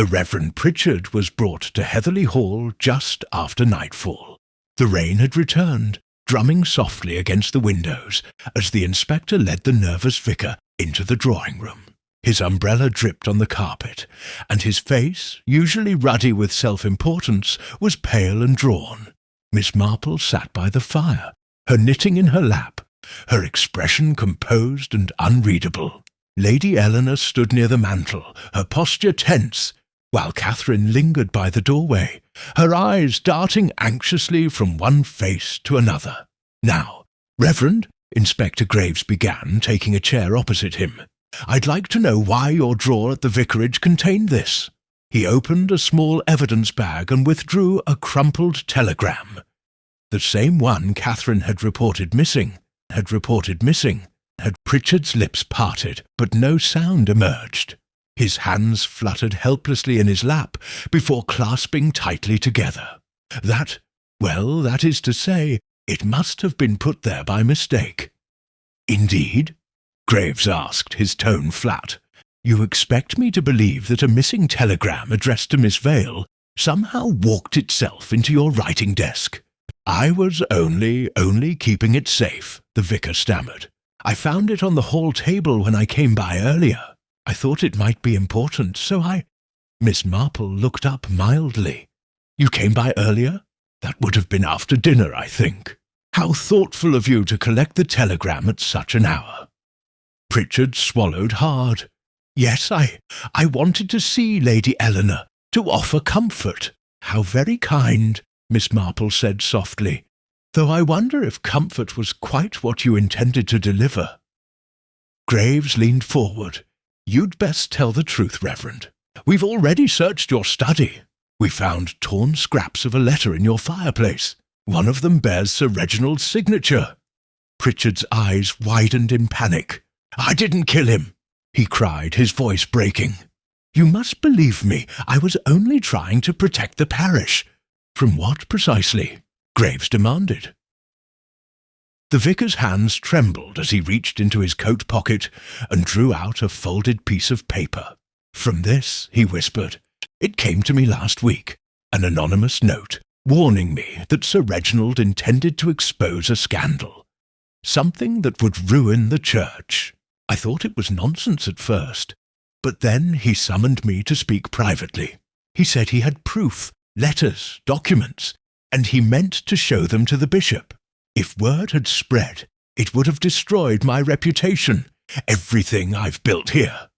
The Reverend Pritchard was brought to Heatherley Hall just after nightfall. The rain had returned, drumming softly against the windows as the inspector led the nervous vicar into the drawing-room. His umbrella dripped on the carpet, and his face, usually ruddy with self-importance, was pale and drawn. Miss Marple sat by the fire, her knitting in her lap, her expression composed and unreadable. Lady Eleanor stood near the mantel, her posture tense, while Catherine lingered by the doorway, her eyes darting anxiously from one face to another. "Now, Reverend," Inspector Graves began, taking a chair opposite him, "I'd like to know why your drawer at the vicarage contained this." He opened a small evidence bag and withdrew a crumpled telegram. The same one Catherine had reported missing. Pritchard's lips parted, but no sound emerged. His hands fluttered helplessly in his lap before clasping tightly together. That is to say, it must have been put there by mistake. "Indeed?" Graves asked, his tone flat. "You expect me to believe that a missing telegram addressed to Miss Vale somehow walked itself into your writing desk?" "I was only keeping it safe," the vicar stammered. "I found it on the hall table when I came by earlier. I thought it might be important, so I—" Miss Marple looked up mildly. "You came by earlier? That would have been after dinner, I think. How thoughtful of you to collect the telegram at such an hour." Pritchard swallowed hard. "Yes, I wanted to see Lady Eleanor, to offer comfort." "How very kind," Miss Marple said softly, "though I wonder if comfort was quite what you intended to deliver." Graves leaned forward. "You'd best tell the truth, Reverend. We've already searched your study. We found torn scraps of a letter in your fireplace. One of them bears Sir Reginald's signature." Pritchard's eyes widened in panic. "I didn't kill him," he cried, his voice breaking. "You must believe me. I was only trying to protect the parish." "From what precisely?" Graves demanded. The vicar's hands trembled as he reached into his coat pocket and drew out a folded piece of paper. "From this," he whispered, "it came to me last week, an anonymous note, warning me that Sir Reginald intended to expose a scandal, something that would ruin the church. I thought it was nonsense at first, but then he summoned me to speak privately. He said he had proof, letters, documents, and he meant to show them to the bishop. If word had spread, it would have destroyed my reputation, everything I've built here."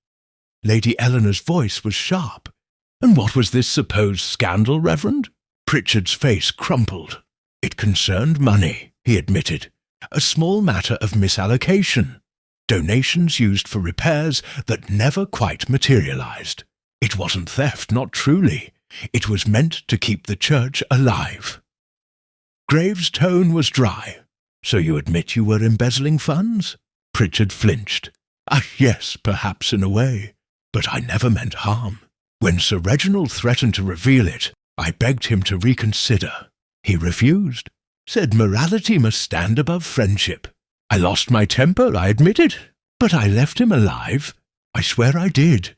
Lady Eleanor's voice was sharp. "And what was this supposed scandal, Reverend?" Pritchard's face crumpled. "It concerned money," he admitted. "A small matter of misallocation. Donations used for repairs that never quite materialized. It wasn't theft, not truly. It was meant to keep the church alive." Graves' tone was dry. "So you admit you were embezzling funds?" Pritchard flinched. Yes, perhaps in a way. But I never meant harm. When Sir Reginald threatened to reveal it, I begged him to reconsider. He refused, said morality must stand above friendship. I lost my temper, I admit it, but I left him alive. I swear I did."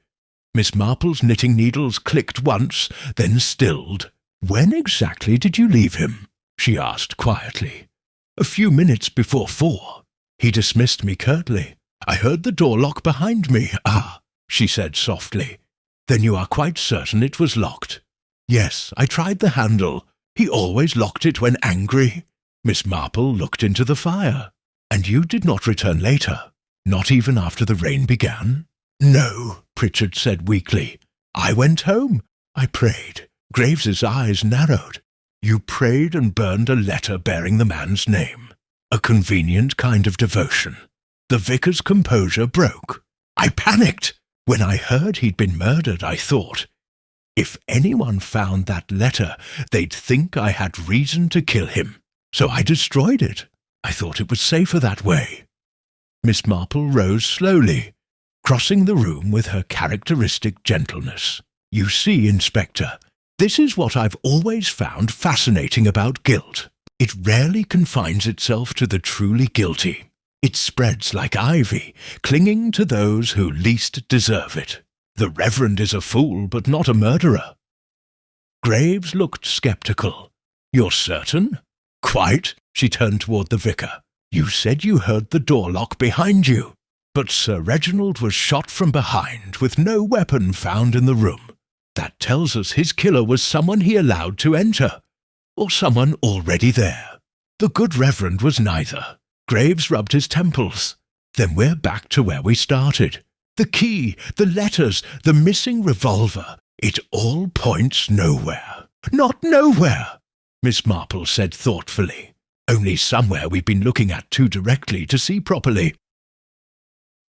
Miss Marple's knitting needles clicked once, then stilled. "When exactly did you leave him?" she asked quietly. "A few minutes before 4. He dismissed me curtly. I heard the door lock behind me." "Ah," she said softly. "Then you are quite certain it was locked?" "Yes, I tried the handle. He always locked it when angry." Miss Marple looked into the fire. "And you did not return later? Not even after the rain began?" "No," Pritchard said weakly. "I went home. I prayed." Graves's eyes narrowed. "You prayed and burned a letter bearing the man's name. A convenient kind of devotion." The vicar's composure broke. "I panicked. When I heard he'd been murdered, I thought, if anyone found that letter, they'd think I had reason to kill him. So I destroyed it. I thought it was safer that way." Miss Marple rose slowly, crossing the room with her characteristic gentleness. "You see, Inspector, this is what I've always found fascinating about guilt. It rarely confines itself to the truly guilty. It spreads like ivy, clinging to those who least deserve it. The Reverend is a fool, but not a murderer." Graves looked sceptical. "You're certain?" "Quite." She turned toward the vicar. "You said you heard the door lock behind you, but Sir Reginald was shot from behind with no weapon found in the room. That tells us his killer was someone he allowed to enter, or someone already there. The good Reverend was neither." Graves rubbed his temples. "Then we're back to where we started. The key, the letters, the missing revolver, it all points nowhere." "Not nowhere," Miss Marple said thoughtfully. "Only somewhere we've been looking at too directly to see properly."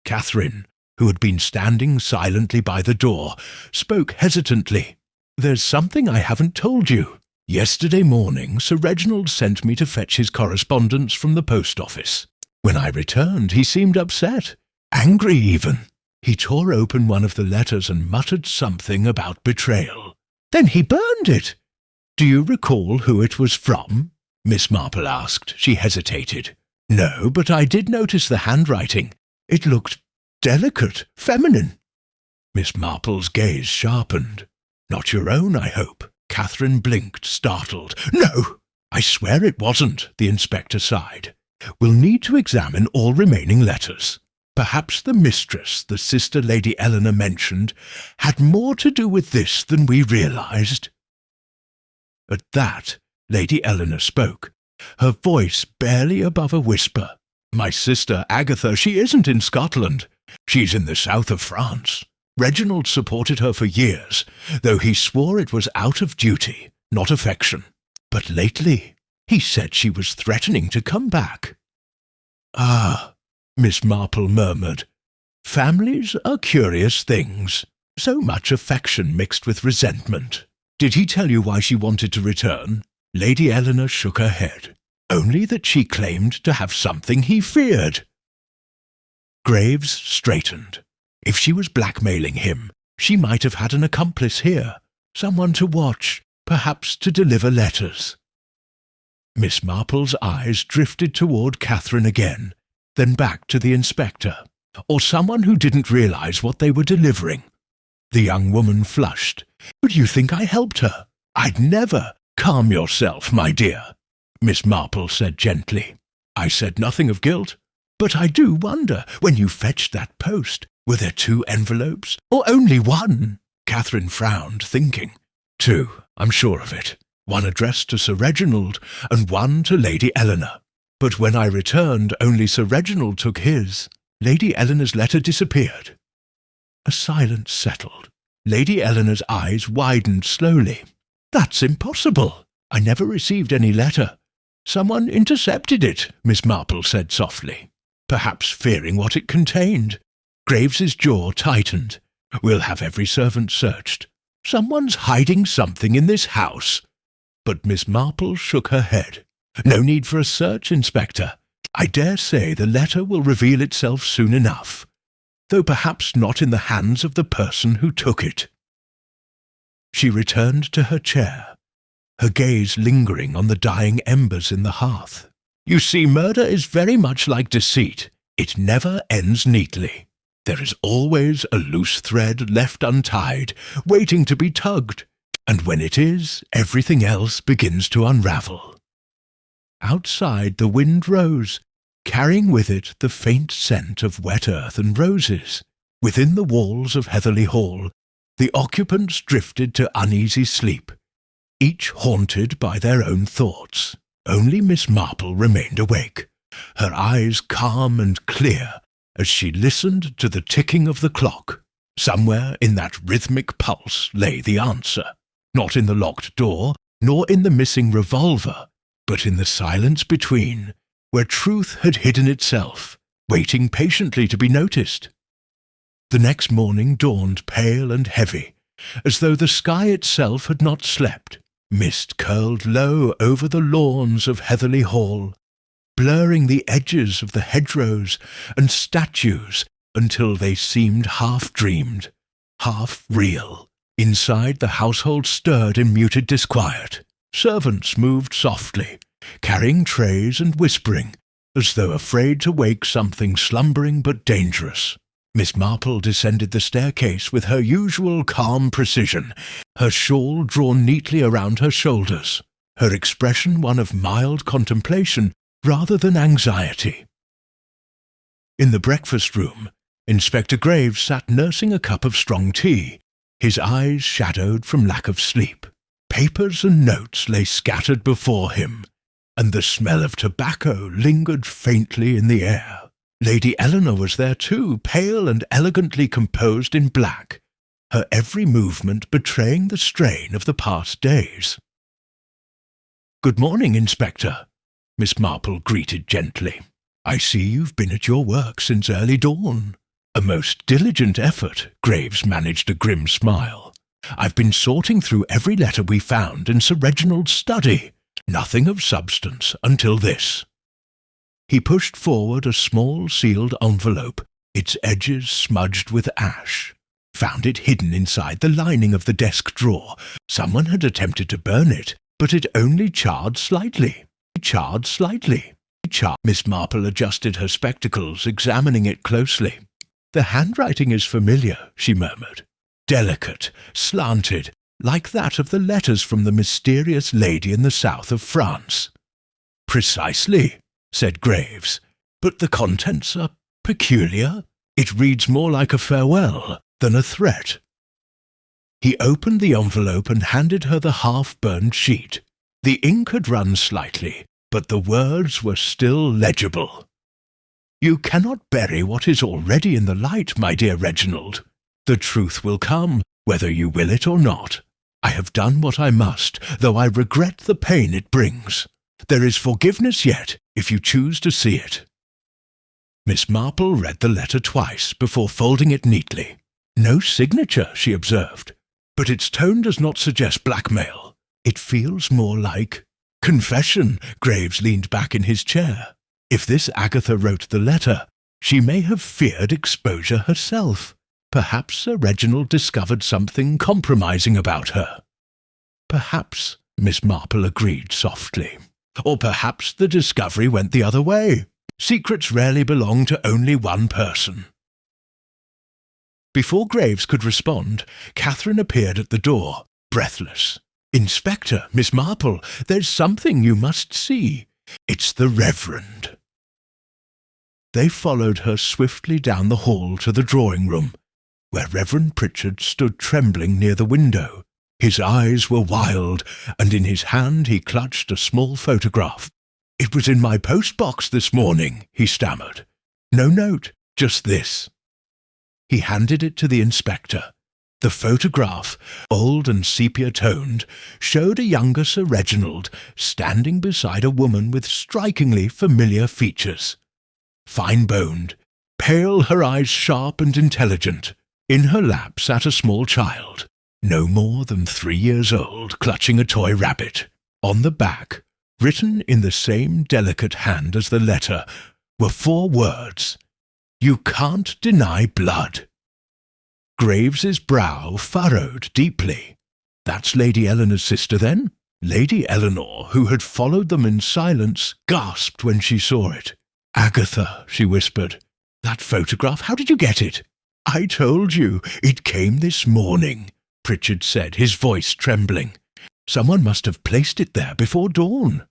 Catherine, who had been standing silently by the door, spoke hesitantly. "There's something I haven't told you. Yesterday morning Sir Reginald sent me to fetch his correspondence from the post office. When I returned he seemed upset, angry even. He tore open one of the letters and muttered something about betrayal. Then he burned it." "Do you recall who it was from?" Miss Marple asked. She hesitated. "No, but I did notice the handwriting. It looked delicate, feminine." Miss Marple's gaze sharpened. "Not your own, I hope?" Catherine blinked, startled. "No, I swear it wasn't," the inspector sighed. "We'll need to examine all remaining letters. Perhaps the mistress, the sister Lady Eleanor mentioned, had more to do with this than we realized." At that, Lady Eleanor spoke, her voice barely above a whisper. "My sister Agatha, she isn't in Scotland. She's in the south of France. Reginald supported her for years, though he swore it was out of duty, not affection. But lately, he said she was threatening to come back." "Ah," Miss Marple murmured. "Families are curious things. So much affection mixed with resentment. Did he tell you why she wanted to return?" Lady Eleanor shook her head. "Only that she claimed to have something he feared." Graves straightened. If she was blackmailing him, she might have had an accomplice here, someone to watch, perhaps to deliver letters. Miss Marple's eyes drifted toward Catherine again, then back to the inspector, or someone who didn't realize what they were delivering. The young woman flushed. "Would you think I helped her? I'd never." "Calm yourself, my dear," Miss Marple said gently. "I said nothing of guilt, but I do wonder, when you fetched that post, were there 2 envelopes, or only 1? Catherine frowned, thinking. "2, I'm sure of it. One addressed to Sir Reginald, and one to Lady Eleanor. But when I returned, only Sir Reginald took his. Lady Eleanor's letter disappeared." A silence settled. Lady Eleanor's eyes widened slowly. "That's impossible. I never received any letter. Someone intercepted it," Miss Marple said softly, perhaps fearing what it contained. Graves's jaw tightened. "We'll have every servant searched. Someone's hiding something in this house." But Miss Marple shook her head. "No need for a search, Inspector. I dare say the letter will reveal itself soon enough, though perhaps not in the hands of the person who took it." She returned to her chair, her gaze lingering on the dying embers in the hearth. "You see, murder is very much like deceit. It never ends neatly. There is always a loose thread left untied, waiting to be tugged, and when it is, everything else begins to unravel." Outside the wind rose, carrying with it the faint scent of wet earth and roses. Within the walls of Heatherly Hall, the occupants drifted to uneasy sleep, each haunted by their own thoughts. Only Miss Marple remained awake, her eyes calm and clear as she listened to the ticking of the clock. Somewhere in that rhythmic pulse lay the answer, not in the locked door, nor in the missing revolver, but in the silence between, where truth had hidden itself, waiting patiently to be noticed. The next morning dawned pale and heavy, as though the sky itself had not slept. Mist curled low over the lawns of Heatherly Hall, blurring the edges of the hedgerows and statues until they seemed half-dreamed, half-real. Inside, the household stirred in muted disquiet. Servants moved softly, carrying trays and whispering, as though afraid to wake something slumbering but dangerous. Miss Marple descended the staircase with her usual calm precision, her shawl drawn neatly around her shoulders, her expression one of mild contemplation rather than anxiety. In the breakfast room, Inspector Graves sat nursing a cup of strong tea, his eyes shadowed from lack of sleep. Papers and notes lay scattered before him, and the smell of tobacco lingered faintly in the air. Lady Eleanor was there too, pale and elegantly composed in black, her every movement betraying the strain of the past days. "Good morning, Inspector," Miss Marple greeted gently. "I see you've been at your work since early dawn." "A most diligent effort," Graves managed a grim smile. "I've been sorting through every letter we found in Sir Reginald's study. Nothing of substance until this." He pushed forward a small sealed envelope, its edges smudged with ash. "Found it hidden inside the lining of the desk drawer. Someone had attempted to burn it, but it only charred slightly. Miss Marple adjusted her spectacles, examining it closely. "The handwriting is familiar," she murmured. "Delicate, slanted, like that of the letters from the mysterious lady in the south of France." "Precisely," said Graves, "but the contents are peculiar. It reads more like a farewell than a threat." He opened the envelope and handed her the half-burned sheet. The ink had run slightly, but the words were still legible. "You cannot bury what is already in the light, my dear Reginald. The truth will come, whether you will it or not. I have done what I must, though I regret the pain it brings. There is forgiveness yet, if you choose to see it." Miss Marple read the letter twice before folding it neatly. "No signature," she observed, "but its tone does not suggest blackmail. It feels more like—" "Confession." Graves leaned back in his chair. "If this Agatha wrote the letter, she may have feared exposure herself. Perhaps Sir Reginald discovered something compromising about her." "Perhaps," Miss Marple agreed softly. "Or perhaps the discovery went the other way. Secrets rarely belong to only one person." Before Graves could respond, Catherine appeared at the door, breathless. "Inspector, Miss Marple, there's something you must see. It's the Reverend." They followed her swiftly down the hall to the drawing-room, where Reverend Pritchard stood trembling near the window. His eyes were wild, and in his hand he clutched a small photograph. "It was in my post-box this morning," he stammered. "No note, just this." He handed it to the inspector. The photograph, old and sepia-toned, showed a younger Sir Reginald standing beside a woman with strikingly familiar features. Fine-boned, pale, her eyes sharp and intelligent. In her lap sat a small child, no more than 3 years old, clutching a toy rabbit. On the back, written in the same delicate hand as the letter, were 4 words: "You can't deny blood." Graves's brow furrowed deeply. "That's Lady Eleanor's sister, then?" Lady Eleanor, who had followed them in silence, gasped when she saw it. "Agatha," she whispered, "that photograph, how did you get it?" "I told you, it came this morning," Pritchard said, his voice trembling. "Someone must have placed it there before dawn."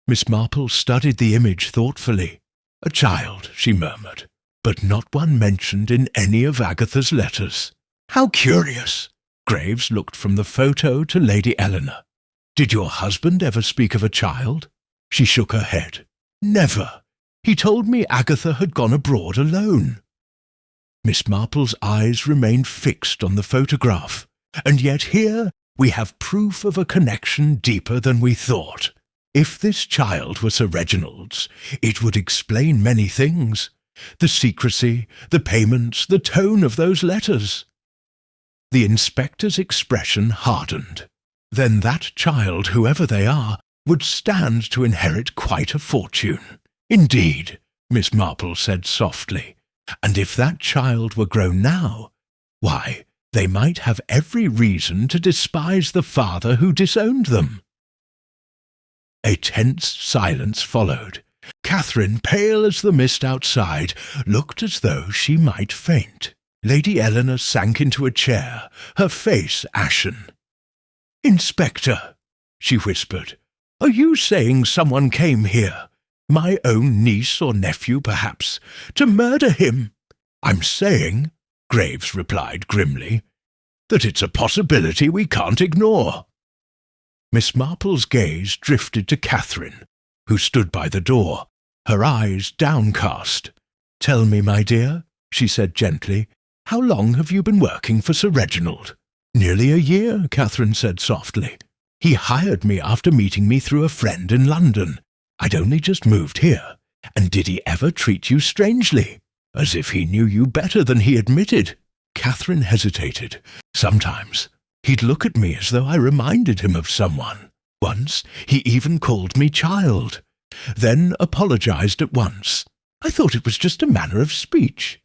Miss Marple studied the image thoughtfully. "A child," she murmured, "but not one mentioned in any of Agatha's letters. How curious!" Graves looked from the photo to Lady Eleanor. "Did your husband ever speak of a child?" She shook her head. "Never. He told me Agatha had gone abroad alone." Miss Marple's eyes remained fixed on the photograph, and yet here we have proof of a connection deeper than we thought. If this child were Sir Reginald's, it would explain many things. The secrecy, the payments, the tone of those letters. The inspector's expression hardened. Then that child, whoever they are, would stand to inherit quite a fortune. "Indeed," Miss Marple said softly, "and if that child were grown now, why, they might have every reason to despise the father who disowned them." A tense silence followed. Catherine, pale as the mist outside, looked as though she might faint. Lady Eleanor sank into a chair, her face ashen. "Inspector," she whispered, "are you saying someone came here, my own niece or nephew perhaps, to murder him?" "I'm saying," Graves replied grimly, "that it's a possibility we can't ignore." Miss Marple's gaze drifted to Catherine, who stood by the door, her eyes downcast. "Tell me, my dear," she said gently, "how long have you been working for Sir Reginald?" "Nearly a year," Catherine said softly. "He hired me after meeting me through a friend in London. I'd only just moved here. And did he ever treat you strangely? As if he knew you better than he admitted." Catherine hesitated. "Sometimes he'd look at me as though I reminded him of someone. Once he even called me child, then apologized at once. I thought it was just a manner of speech."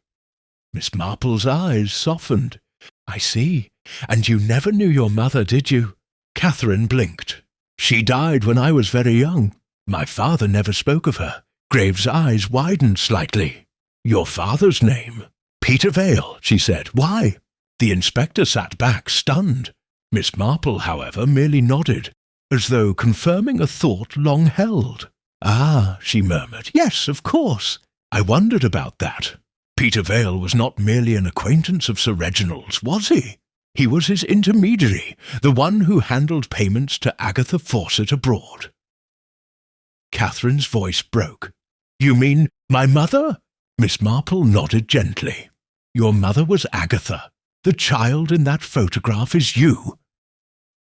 Miss Marple's eyes softened. "I see. And you never knew your mother, did you?" Catherine blinked. "She died when I was very young. My father never spoke of her." Graves' eyes widened slightly. "Your father's name?" "Peter Vale," she said. "Why?" The inspector sat back, stunned. Miss Marple, however, merely nodded, as though confirming a thought long held. "Ah," she murmured, "yes, of course. I wondered about that. Peter Vale was not merely an acquaintance of Sir Reginald's, was he? He was his intermediary, the one who handled payments to Agatha Fawcett abroad." Catherine's voice broke. "You mean my mother?" Miss Marple nodded gently. "Your mother was Agatha. The child in that photograph is you."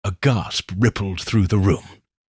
A gasp rippled through the room.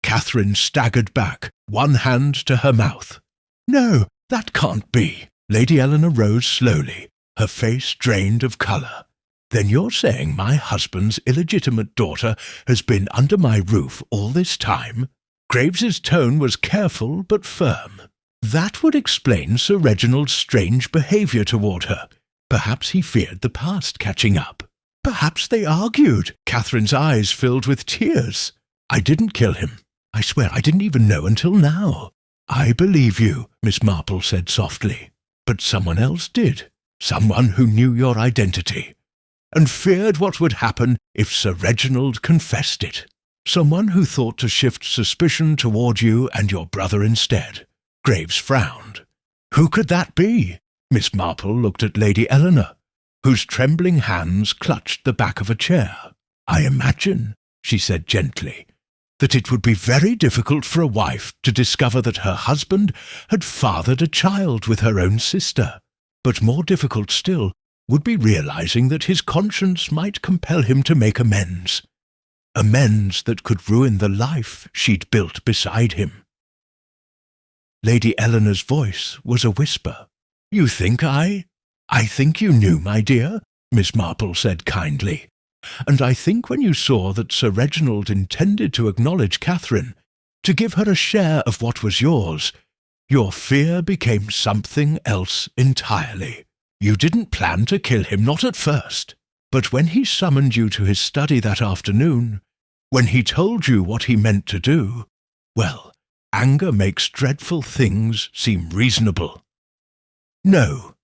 Catherine staggered back, one hand to her mouth. "No, that can't be." Lady Eleanor rose slowly, her face drained of colour. "Then you're saying my husband's illegitimate daughter has been under my roof all this time?" Graves's tone was careful but firm. "That would explain Sir Reginald's strange behaviour toward her. Perhaps he feared the past catching up. Perhaps they argued." Catherine's eyes filled with tears. "I didn't kill him. I swear I didn't even know until now." "I believe you," Miss Marple said softly. "But someone else did. Someone who knew your identity, and feared what would happen if Sir Reginald confessed it. Someone who thought to shift suspicion toward you and your brother instead." Graves frowned. "Who could that be?" Miss Marple looked at Lady Eleanor, whose trembling hands clutched the back of a chair. "I imagine," she said gently, "that it would be very difficult for a wife to discover that her husband had fathered a child with her own sister. But more difficult still would be realizing that his conscience might compel him to make amends. Amends that could ruin the life she'd built beside him." Lady Eleanor's voice was a whisper. "You think I think you knew, my dear," Miss Marple said kindly. "And I think when you saw that Sir Reginald intended to acknowledge Catherine, to give her a share of what was yours, your fear became something else entirely. You didn't plan to kill him, not at first. But when he summoned you to his study that afternoon, when he told you what he meant to do, well, anger makes dreadful things seem reasonable." "No,"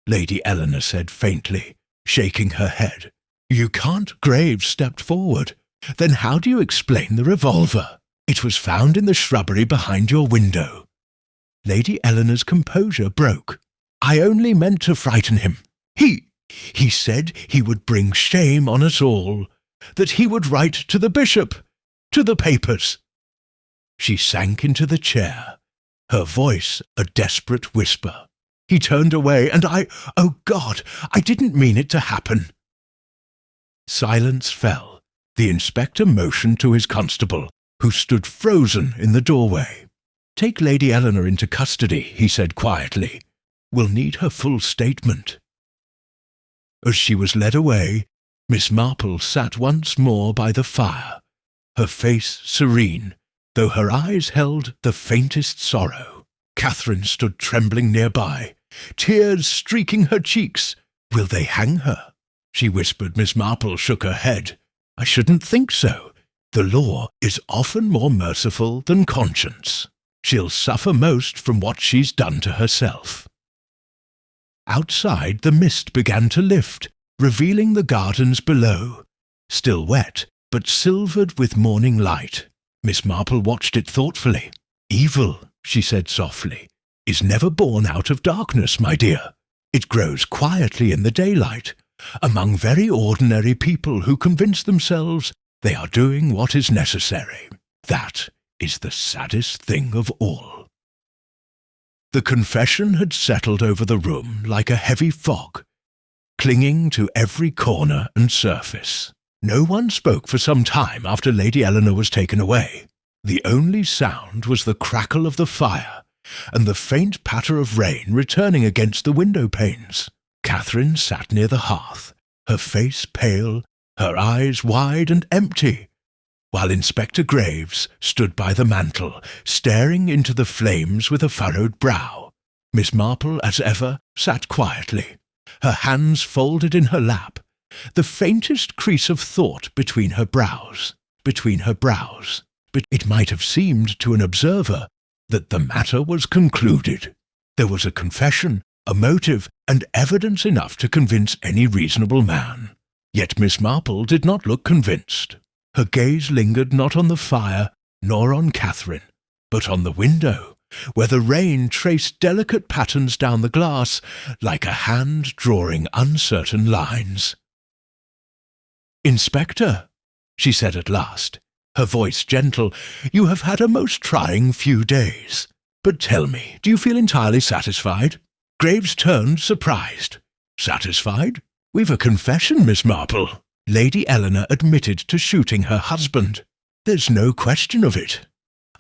Lady Eleanor said faintly, shaking her head. "You can't." Graves stepped forward. "Then how do you explain the revolver? It was found in the shrubbery behind your window." Lady Eleanor's composure broke. "I only meant to frighten him. He said he would bring shame on us all, that he would write to the bishop, to the papers." She sank into the chair, her voice a desperate whisper. "He turned away, and oh God, I didn't mean it to happen." Silence fell. The inspector motioned to his constable, who stood frozen in the doorway. "Take Lady Eleanor into custody," he said quietly. "We'll need her full statement." As she was led away, Miss Marple sat once more by the fire, her face serene, though her eyes held the faintest sorrow. Catherine stood trembling nearby, tears streaking her cheeks. "Will they hang her?" she whispered. Miss Marple shook her head. "I shouldn't think so. The law is often more merciful than conscience." She'll suffer most from what she's done to herself. Outside, the mist began to lift, revealing the gardens below, still wet, but silvered with morning light. Miss Marple watched it thoughtfully. "Evil," she said softly, "is never born out of darkness, my dear. It grows quietly in the daylight, among very ordinary people who convince themselves they are doing what is necessary. That is the saddest thing of all." The confession had settled over the room like a heavy fog, clinging to every corner and surface. No one spoke for some time after Lady Eleanor was taken away. The only sound was the crackle of the fire and the faint patter of rain returning against the window panes. Catherine sat near the hearth, her face pale, her eyes wide and empty, while Inspector Graves stood by the mantel, staring into the flames with a furrowed brow. Miss Marple, as ever, sat quietly, her hands folded in her lap, the faintest crease of thought between her brows. But it might have seemed to an observer that the matter was concluded. There was a confession, a motive, and evidence enough to convince any reasonable man. Yet Miss Marple did not look convinced. Her gaze lingered not on the fire, nor on Catherine, but on the window, where the rain traced delicate patterns down the glass, like a hand drawing uncertain lines. "Inspector," she said at last, her voice gentle, "you have had a most trying few days. But tell me, do you feel entirely satisfied?" Graves turned, surprised. "Satisfied? We've a confession, Miss Marple. Lady Eleanor admitted to shooting her husband. There's no question of it."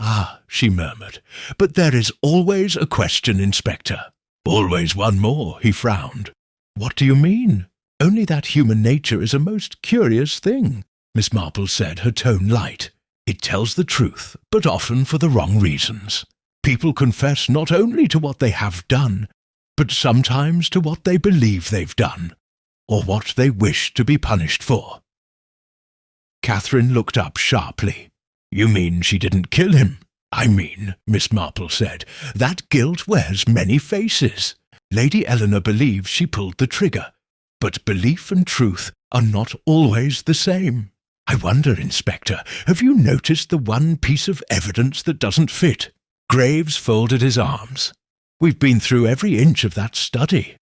"Ah," she murmured, "but there is always a question, Inspector." "Always one more," he frowned. "What do you mean?" "Only that human nature is a most curious thing," Miss Marple said, her tone light. "It tells the truth, but often for the wrong reasons. People confess not only to what they have done, but sometimes to what they believe they've done, or what they wish to be punished for." Catherine looked up sharply. "You mean she didn't kill him?" "I mean," Miss Marple said, "that guilt wears many faces. Lady Eleanor believes she pulled the trigger, but belief and truth are not always the same. I wonder, Inspector, have you noticed the one piece of evidence that doesn't fit?" Graves folded his arms. "We've been through every inch of that study."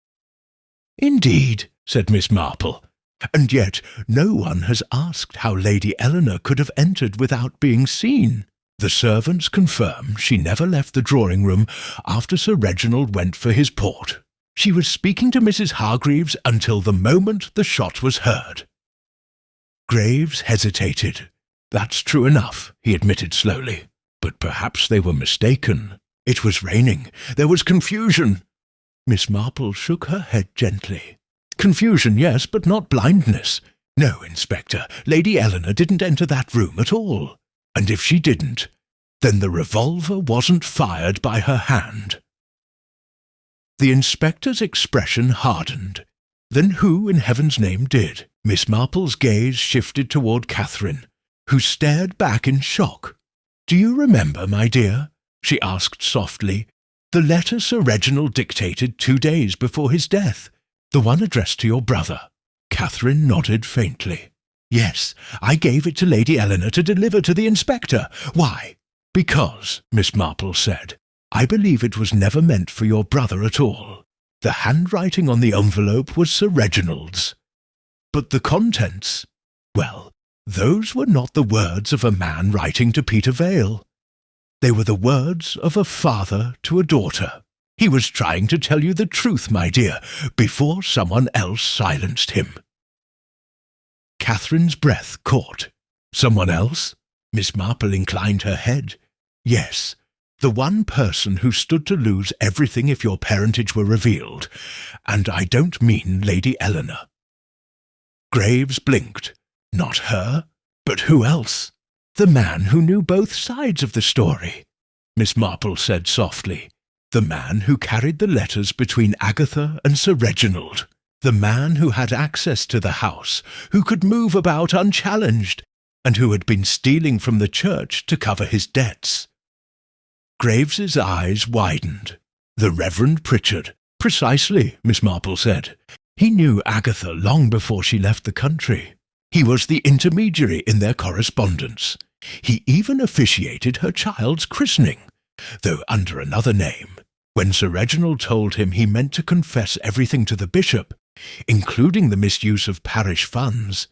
"Indeed," said Miss Marple, "and yet no one has asked how Lady Eleanor could have entered without being seen. The servants confirm she never left the drawing-room after Sir Reginald went for his port. She was speaking to Mrs. Hargreaves until the moment the shot was heard." Graves hesitated. "That's true enough," he admitted slowly. "But perhaps they were mistaken. It was raining. There was confusion." Miss Marple shook her head gently. "Confusion, yes, but not blindness. No, Inspector, Lady Eleanor didn't enter that room at all. And if she didn't, then the revolver wasn't fired by her hand." The inspector's expression hardened. Then who in heaven's name did? Miss Marple's gaze shifted toward Catherine, who stared back in shock. "Do you remember, my dear," she asked softly, "the letter Sir Reginald dictated 2 days before his death, the one addressed to your brother?" Catherine nodded faintly. "Yes, I gave it to Lady Eleanor to deliver to the inspector. Why?" "Because," Miss Marple said, "I believe it was never meant for your brother at all. The handwriting on the envelope was Sir Reginald's. But the contents, well, those were not the words of a man writing to Peter Vale. They were the words of a father to a daughter. He was trying to tell you the truth, my dear, before someone else silenced him." Catherine's breath caught. "Someone else?" Miss Marple inclined her head. "Yes, the one person who stood to lose everything if your parentage were revealed, and I don't mean Lady Eleanor." Graves blinked. Not her? But who else? "The man who knew both sides of the story," Miss Marple said softly. "The man who carried the letters between Agatha and Sir Reginald. The man who had access to the house, who could move about unchallenged, and who had been stealing from the church to cover his debts." Graves's eyes widened. The Reverend Pritchard. Precisely, Miss Marple said. He knew Agatha long before she left the country. He was the intermediary in their correspondence. He even officiated her child's christening, though under another name. When Sir Reginald told him he meant to confess everything to the bishop, including the misuse of parish funds,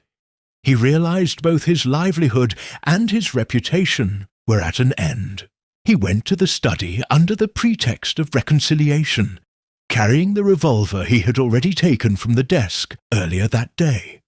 he realized both his livelihood and his reputation were at an end. He went to the study under the pretext of reconciliation, carrying the revolver he had already taken from the desk earlier that day.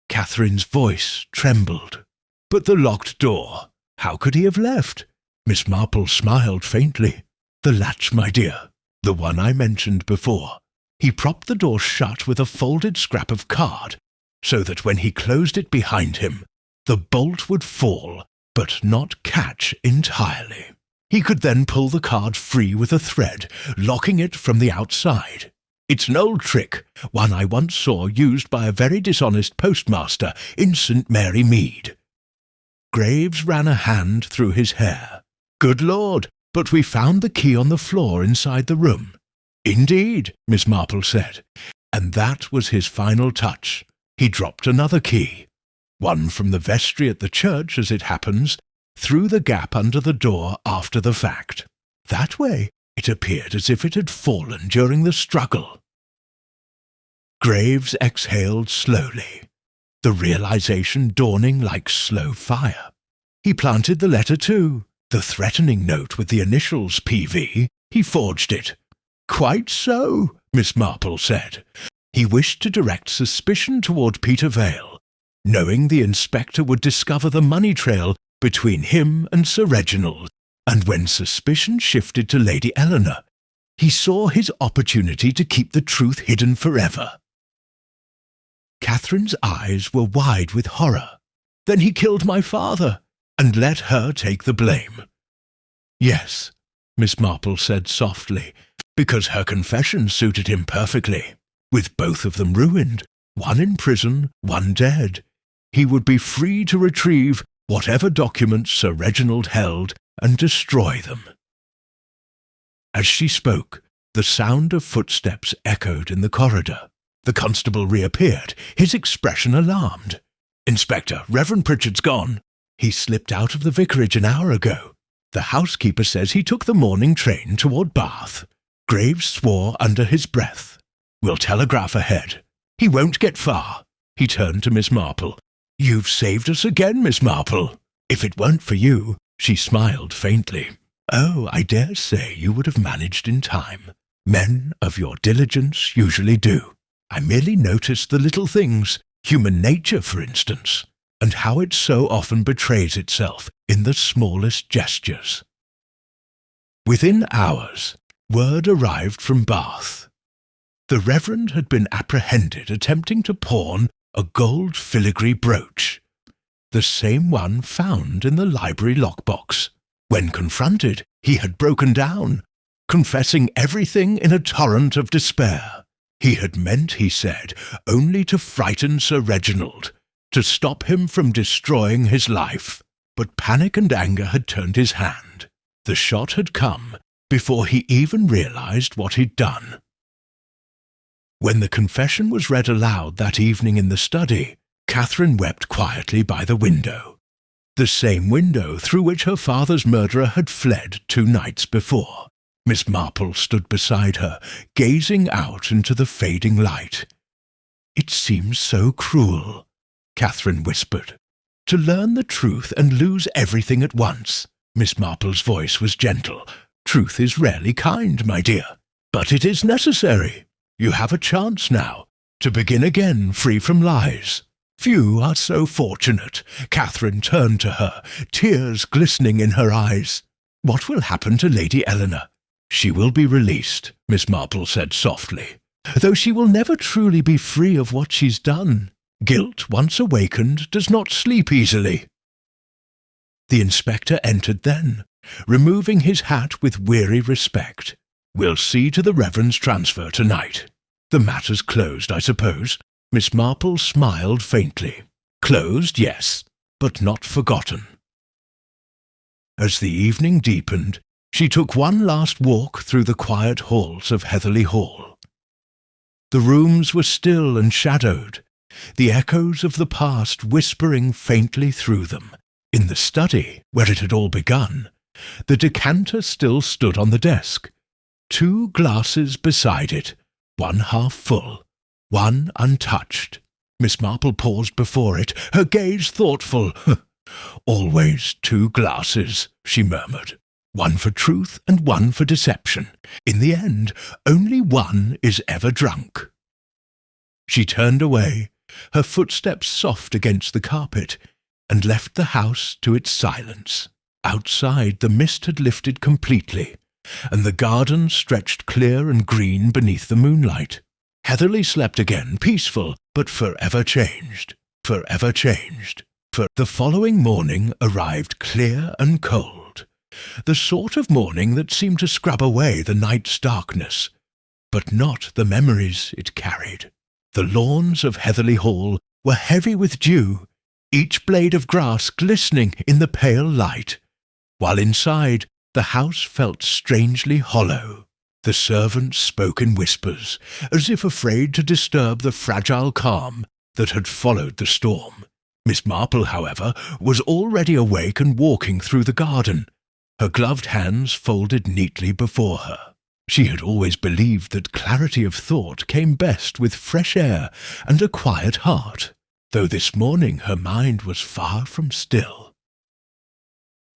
Catherine's voice trembled. But the locked door, how could he have left? Miss Marple smiled faintly. The latch, my dear, the one I mentioned before. He propped the door shut with a folded scrap of card, so that when he closed it behind him, the bolt would fall, but not catch entirely. He could then pull the card free with a thread, locking it from the outside. It's an old trick, one I once saw used by a very dishonest postmaster in St. Mary Mead. Graves ran a hand through his hair. Good Lord, but we found the key on the floor inside the room. Indeed, Miss Marple said, and that was his final touch. He dropped another key, one from the vestry at the church, as it happens, through the gap under the door after the fact. That way, it appeared as if it had fallen during the struggle. Graves exhaled slowly, the realization dawning like slow fire. He planted the letter too, the threatening note with the initials PV. He forged it. Quite so, Miss Marple said. He wished to direct suspicion toward Peter Vale, knowing the inspector would discover the money trail between him and Sir Reginald, and when suspicion shifted to Lady Eleanor, he saw his opportunity to keep the truth hidden forever. Catherine's eyes were wide with horror. Then he killed my father, and let her take the blame. Yes, Miss Marple said softly, because her confession suited him perfectly. With both of them ruined, one in prison, one dead, he would be free to retrieve whatever documents Sir Reginald held and destroy them. As she spoke, the sound of footsteps echoed in the corridor. The constable reappeared, his expression alarmed. Inspector, Reverend Pritchard's gone. He slipped out of the vicarage an hour ago. The housekeeper says he took the morning train toward Bath. Graves swore under his breath. We'll telegraph ahead. He won't get far. He turned to Miss Marple. You've saved us again, Miss Marple. If it weren't for you, she smiled faintly. Oh, I dare say you would have managed in time. Men of your diligence usually do. I merely noticed the little things, human nature, for instance, and how it so often betrays itself in the smallest gestures. Within hours, word arrived from Bath. The Reverend had been apprehended attempting to pawn a gold filigree brooch, the same one found in the library lockbox. When confronted, he had broken down, confessing everything in a torrent of despair. He had meant, he said, only to frighten Sir Reginald, to stop him from destroying his life. But panic and anger had turned his hand. The shot had come before he even realized what he'd done. When the confession was read aloud that evening in the study, Catherine wept quietly by the window. The same window through which her father's murderer had fled 2 nights before. Miss Marple stood beside her, gazing out into the fading light. It seems so cruel, Catherine whispered. To learn the truth and lose everything at once. Miss Marple's voice was gentle. Truth is rarely kind, my dear, but it is necessary. You have a chance now to begin again free from lies. Few are so fortunate. Catherine turned to her, tears glistening in her eyes. What will happen to Lady Eleanor? She will be released, Miss Marple said softly, though she will never truly be free of what she's done. Guilt, once awakened, does not sleep easily. The inspector entered then, removing his hat with weary respect. We'll see to the Reverend's transfer tonight. The matter's closed, I suppose. Miss Marple smiled faintly. Closed, yes, but not forgotten. As the evening deepened, she took one last walk through the quiet halls of Heatherly Hall. The rooms were still and shadowed, the echoes of the past whispering faintly through them. In the study, where it had all begun, the decanter still stood on the desk, 2 glasses beside it, one half full, one untouched. Miss Marple paused before it, her gaze thoughtful. "Always 2 glasses," she murmured. "One for truth and one for deception. In the end, only one is ever drunk." She turned away, her footsteps soft against the carpet, and left the house to its silence. Outside, the mist had lifted completely, and the garden stretched clear and green beneath the moonlight. Heatherly slept again, peaceful, but forever changed, forever changed. For the following morning arrived clear and cold, the sort of morning that seemed to scrub away the night's darkness, but not the memories it carried. The lawns of Heatherly Hall were heavy with dew, each blade of grass glistening in the pale light, while inside the house felt strangely hollow. The servants spoke in whispers, as if afraid to disturb the fragile calm that had followed the storm. Miss Marple, however, was already awake and walking through the garden, her gloved hands folded neatly before her. She had always believed that clarity of thought came best with fresh air and a quiet heart, though this morning her mind was far from still.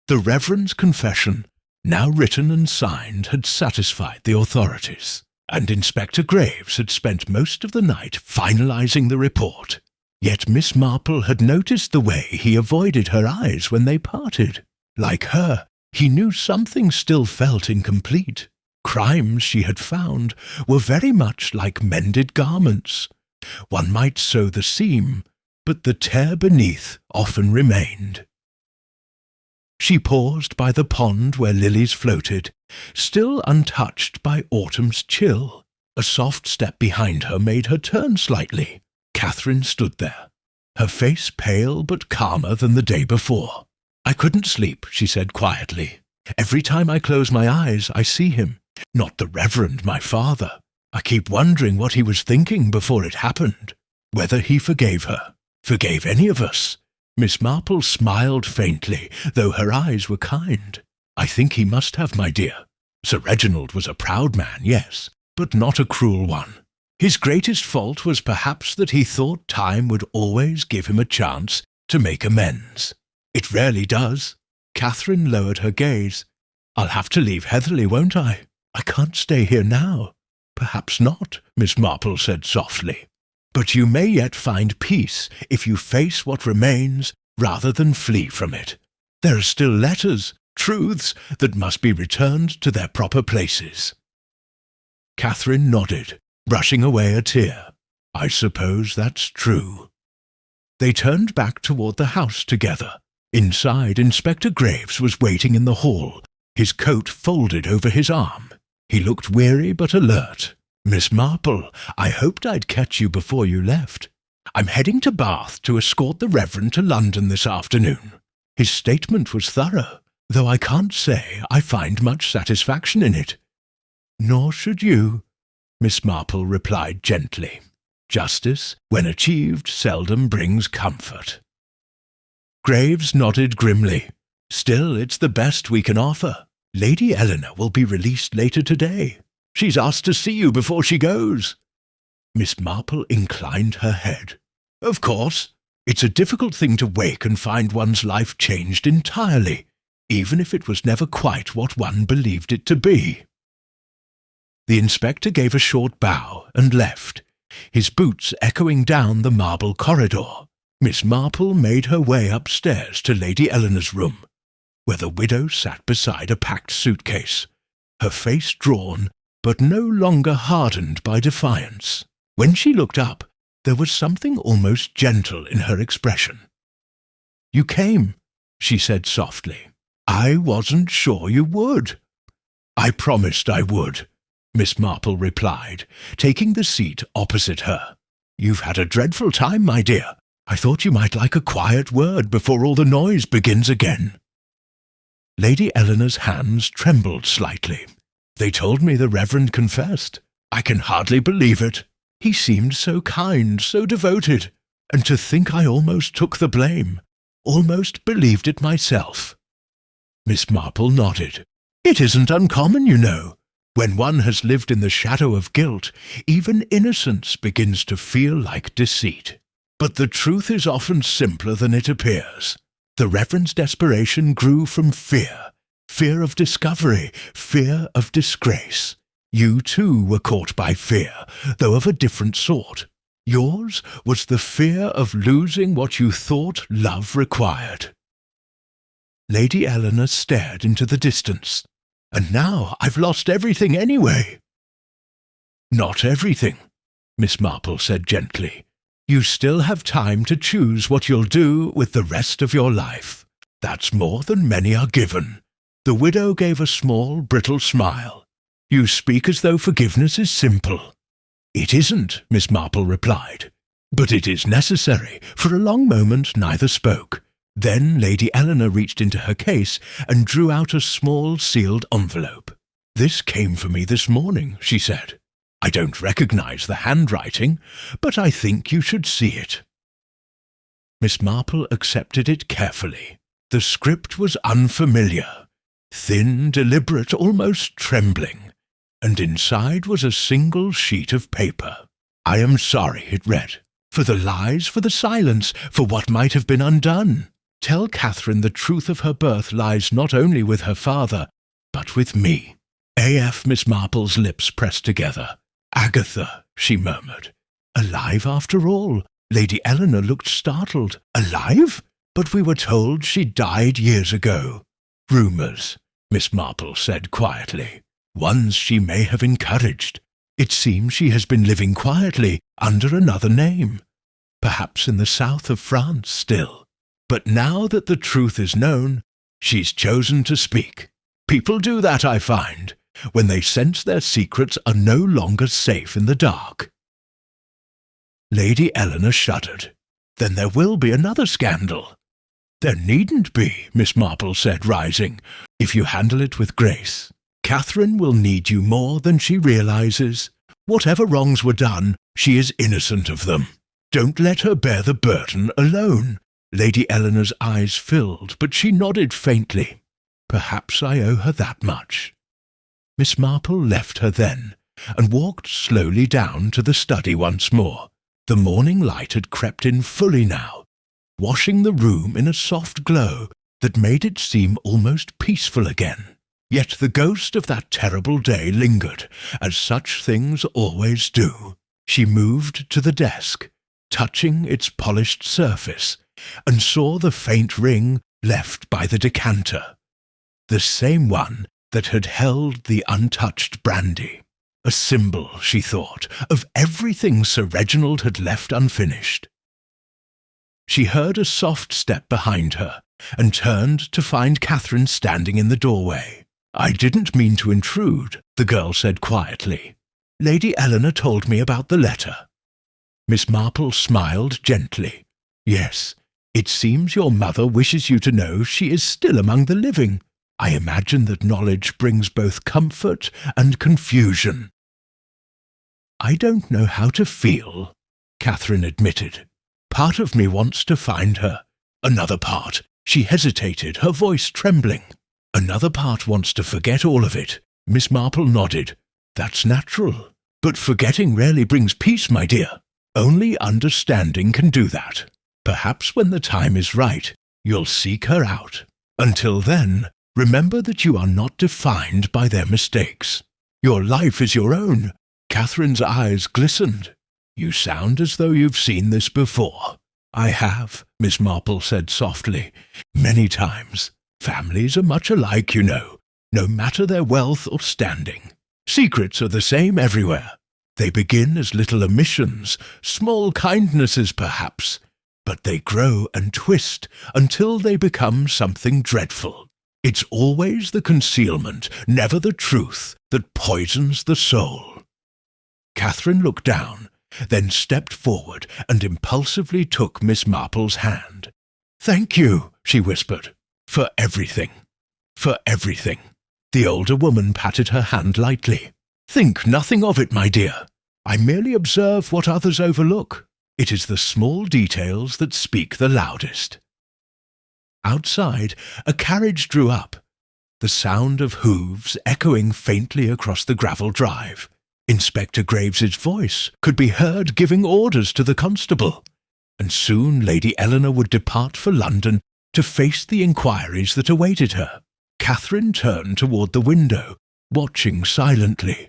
The Reverend's confession, now written and signed, had satisfied the authorities, and Inspector Graves had spent most of the night finalizing the report. Yet Miss Marple had noticed the way he avoided her eyes when they parted. Like her, he knew something still felt incomplete. Crimes she had found were very much like mended garments. One might sew the seam, but the tear beneath often remained. She paused by the pond where lilies floated, still untouched by autumn's chill. A soft step behind her made her turn slightly. Catherine stood there, her face pale but calmer than the day before. "I couldn't sleep," she said quietly. "Every time I close my eyes, I see him. Not the Reverend, my father. I keep wondering what he was thinking before it happened. Whether he forgave her, forgave any of us." Miss Marple smiled faintly, though her eyes were kind. "I think he must have, my dear. Sir Reginald was a proud man, yes, but not a cruel one. His greatest fault was perhaps that he thought time would always give him a chance to make amends. It rarely does." Catherine lowered her gaze. "I'll have to leave Heatherly, won't I? I can't stay here now." "Perhaps not," Miss Marple said softly. "But you may yet find peace if you face what remains rather than flee from it. There are still letters, truths that must be returned to their proper places." Catherine nodded, brushing away a tear. "I suppose that's true." They turned back toward the house together. Inside, Inspector Graves was waiting in the hall, his coat folded over his arm. He looked weary but alert. "Miss Marple, I hoped I'd catch you before you left. I'm heading to Bath to escort the Reverend to London this afternoon." His statement was thorough, though I can't say I find much satisfaction in it. "Nor should you," Miss Marple replied gently. "Justice, when achieved, seldom brings comfort." Graves nodded grimly. "Still, it's the best we can offer. Lady Eleanor will be released later today. She's asked to see you before she goes." Miss Marple inclined her head. "Of course. It's a difficult thing to wake and find one's life changed entirely, even if it was never quite what one believed it to be." The inspector gave a short bow and left, his boots echoing down the marble corridor. Miss Marple made her way upstairs to Lady Eleanor's room, where the widow sat beside a packed suitcase, her face drawn but no longer hardened by defiance. When she looked up, there was something almost gentle in her expression. "You came," she said softly. "I wasn't sure you would." "I promised I would," Miss Marple replied, taking the seat opposite her. "You've had a dreadful time, my dear. I thought you might like a quiet word before all the noise begins again." Lady Eleanor's hands trembled slightly. They told me the Reverend confessed. I can hardly believe it. He seemed so kind, so devoted, and to think I almost took the blame, almost believed it myself. Miss Marple nodded. It isn't uncommon, you know. When one has lived in the shadow of guilt, even innocence begins to feel like deceit. But the truth is often simpler than it appears. The Reverend's desperation grew from fear, fear of discovery, fear of disgrace. You too were caught by fear, though of a different sort. Yours was the fear of losing what you thought love required. Lady Eleanor stared into the distance. And now I've lost everything anyway. Not everything, Miss Marple said gently. You still have time to choose what you'll do with the rest of your life. That's more than many are given. The widow gave a small, brittle smile. You speak as though forgiveness is simple. It isn't, Miss Marple replied. But it is necessary. For a long moment neither spoke. Then Lady Eleanor reached into her case and drew out a small sealed envelope. This came for me this morning, she said. I don't recognize the handwriting, but I think you should see it. Miss Marple accepted it carefully. The script was unfamiliar, thin, deliberate, almost trembling, and inside was a single sheet of paper. I am sorry, it read, for the lies, for the silence, for what might have been undone. Tell Catherine the truth of her birth lies not only with her father, but with me. A.F. Miss Marple's lips pressed together. Agatha, she murmured. Alive after all. Lady Eleanor looked startled. Alive? But we were told she died years ago. Rumours, Miss Marple said quietly. Ones she may have encouraged. It seems she has been living quietly under another name. Perhaps in the south of France still. But now that the truth is known, she's chosen to speak. People do that, I find, when they sense their secrets are no longer safe in the dark. Lady Eleanor shuddered. Then there will be another scandal. There needn't be, Miss Marple said, rising, if you handle it with grace. Catherine will need you more than she realizes. Whatever wrongs were done, she is innocent of them. Don't let her bear the burden alone. Lady Eleanor's eyes filled, but she nodded faintly. Perhaps I owe her that much. Miss Marple left her then, and walked slowly down to the study once more. The morning light had crept in fully now, washing the room in a soft glow that made it seem almost peaceful again. Yet the ghost of that terrible day lingered, as such things always do. She moved to the desk, touching its polished surface, and saw the faint ring left by the decanter, the same one that had held the untouched brandy. A symbol, she thought, of everything Sir Reginald had left unfinished. She heard a soft step behind her, and turned to find Catherine standing in the doorway. I didn't mean to intrude, the girl said quietly. Lady Eleanor told me about the letter. Miss Marple smiled gently. Yes, it seems your mother wishes you to know she is still among the living. I imagine that knowledge brings both comfort and confusion. I don't know how to feel, Catherine admitted. Part of me wants to find her. Another part, she hesitated, her voice trembling. Another part wants to forget all of it. Miss Marple nodded. That's natural. But forgetting rarely brings peace, my dear. Only understanding can do that. Perhaps when the time is right, you'll seek her out. Until then, remember that you are not defined by their mistakes. Your life is your own. Catherine's eyes glistened. You sound as though you've seen this before. I have, Miss Marple said softly. Many times. Families are much alike, you know, no matter their wealth or standing. Secrets are the same everywhere. They begin as little omissions, small kindnesses perhaps, but they grow and twist until they become something dreadful. It's always the concealment, never the truth, that poisons the soul. Catherine looked down, then stepped forward and impulsively took Miss Marple's hand. Thank you, she whispered, for everything. For everything. The older woman patted her hand lightly. Think nothing of it, my dear. I merely observe what others overlook. It is the small details that speak the loudest. Outside, a carriage drew up, the sound of hooves echoing faintly across the gravel drive. Inspector Graves's voice could be heard giving orders to the constable, and soon Lady Eleanor would depart for London to face the inquiries that awaited her. Catherine turned toward the window, watching silently.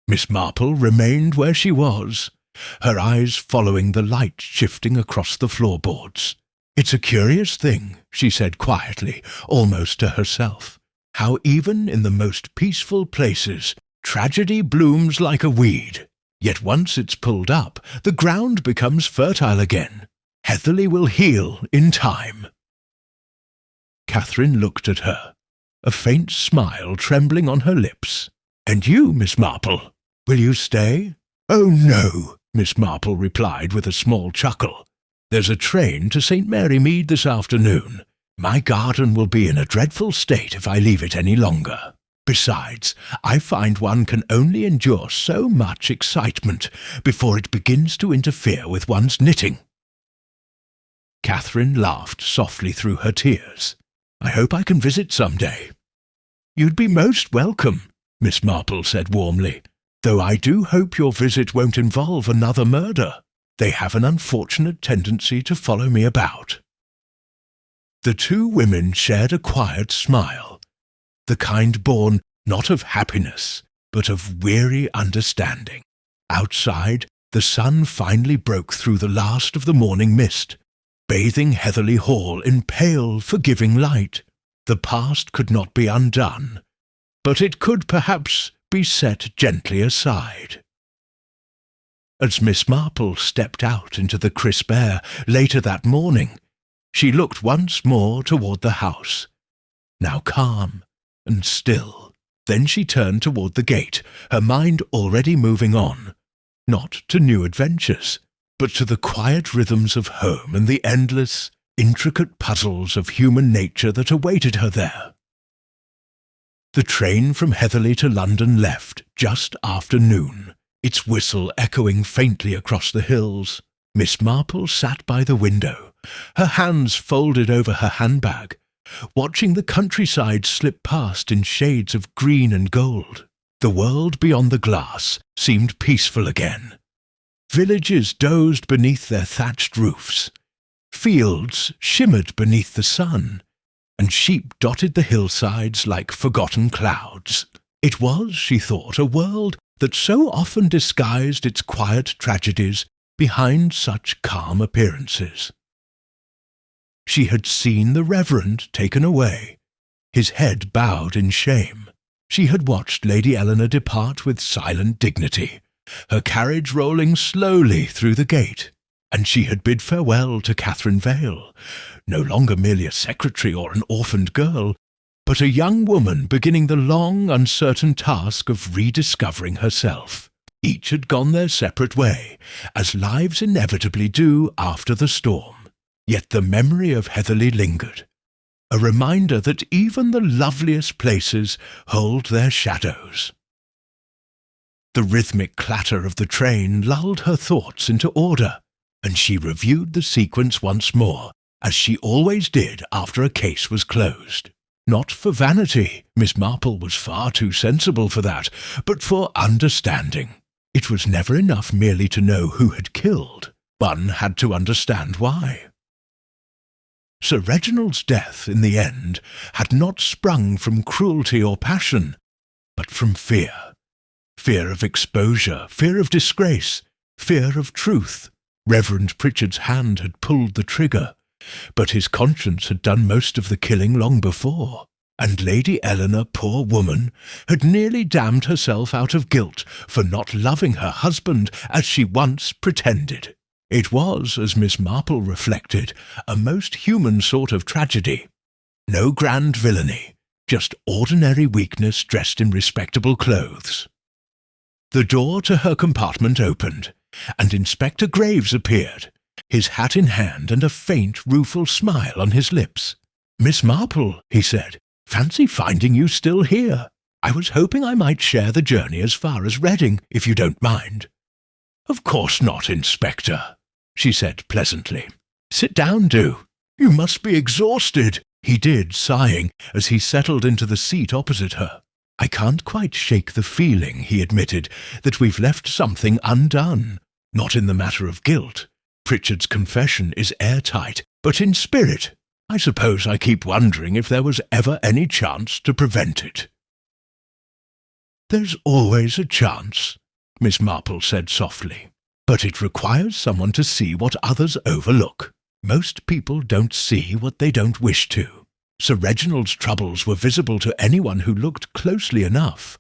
Miss Marple remained where she was, her eyes following the light shifting across the floorboards. "It's a curious thing," she said quietly, almost to herself, "how even in the most peaceful places tragedy blooms like a weed. Yet once it's pulled up, the ground becomes fertile again. Heatherley will heal in time." Catherine looked at her, a faint smile trembling on her lips. "And you, Miss Marple, will you stay?" "Oh, no," Miss Marple replied with a small chuckle. "There's a train to St. Mary Mead this afternoon. My garden will be in a dreadful state if I leave it any longer. Besides, I find one can only endure so much excitement before it begins to interfere with one's knitting." Catherine laughed softly through her tears. "I hope I can visit some day." "You'd be most welcome," Miss Marple said warmly, "though I do hope your visit won't involve another murder. They have an unfortunate tendency to follow me about." The two women shared a quiet smile, the kind born not of happiness, but of weary understanding. Outside, the sun finally broke through the last of the morning mist, bathing Heatherley Hall in pale, forgiving light. The past could not be undone, but it could perhaps be set gently aside. As Miss Marple stepped out into the crisp air later that morning, she looked once more toward the house, now calm and still. Then she turned toward the gate, her mind already moving on, not to new adventures, but to the quiet rhythms of home and the endless, intricate puzzles of human nature that awaited her there. The train from Heatherley to London left just after noon, its whistle echoing faintly across the hills. Miss Marple sat by the window, her hands folded over her handbag, watching the countryside slip past in shades of green and gold. The world beyond the glass seemed peaceful again. Villages dozed beneath their thatched roofs. Fields shimmered beneath the sun, and sheep dotted the hillsides like forgotten clouds. It was, she thought, a world that so often disguised its quiet tragedies behind such calm appearances. She had seen the Reverend taken away, his head bowed in shame. She had watched Lady Eleanor depart with silent dignity, her carriage rolling slowly through the gate, and she had bid farewell to Catherine Vale, no longer merely a secretary or an orphaned girl, but a young woman beginning the long, uncertain task of rediscovering herself. Each had gone their separate way, as lives inevitably do after the storm. Yet the memory of Heatherley lingered, a reminder that even the loveliest places hold their shadows. The rhythmic clatter of the train lulled her thoughts into order, and she reviewed the sequence once more, as she always did after a case was closed. Not for vanity, Miss Marple was far too sensible for that, but for understanding. It was never enough merely to know who had killed. One had to understand why. Sir Reginald's death, in the end, had not sprung from cruelty or passion, but from fear. Fear of exposure, fear of disgrace, fear of truth. Reverend Pritchard's hand had pulled the trigger, but his conscience had done most of the killing long before, and Lady Eleanor, poor woman, had nearly damned herself out of guilt for not loving her husband as she once pretended. It was, as Miss Marple reflected, a most human sort of tragedy. No grand villainy, just ordinary weakness dressed in respectable clothes. The door to her compartment opened, and Inspector Graves appeared, his hat in hand and a faint, rueful smile on his lips. "Miss Marple," he said, "fancy finding you still here. I was hoping I might share the journey as far as Reading, if you don't mind." "Of course not, Inspector," she said pleasantly. "Sit down, do. You must be exhausted," he did, sighing, as he settled into the seat opposite her. "I can't quite shake the feeling," he admitted, "that we've left something undone. Not in the matter of guilt. Pritchard's confession is airtight, but in spirit, I suppose I keep wondering if there was ever any chance to prevent it." "There's always a chance," Miss Marple said softly, "but it requires someone to see what others overlook. Most people don't see what they don't wish to. Sir Reginald's troubles were visible to anyone who looked closely enough.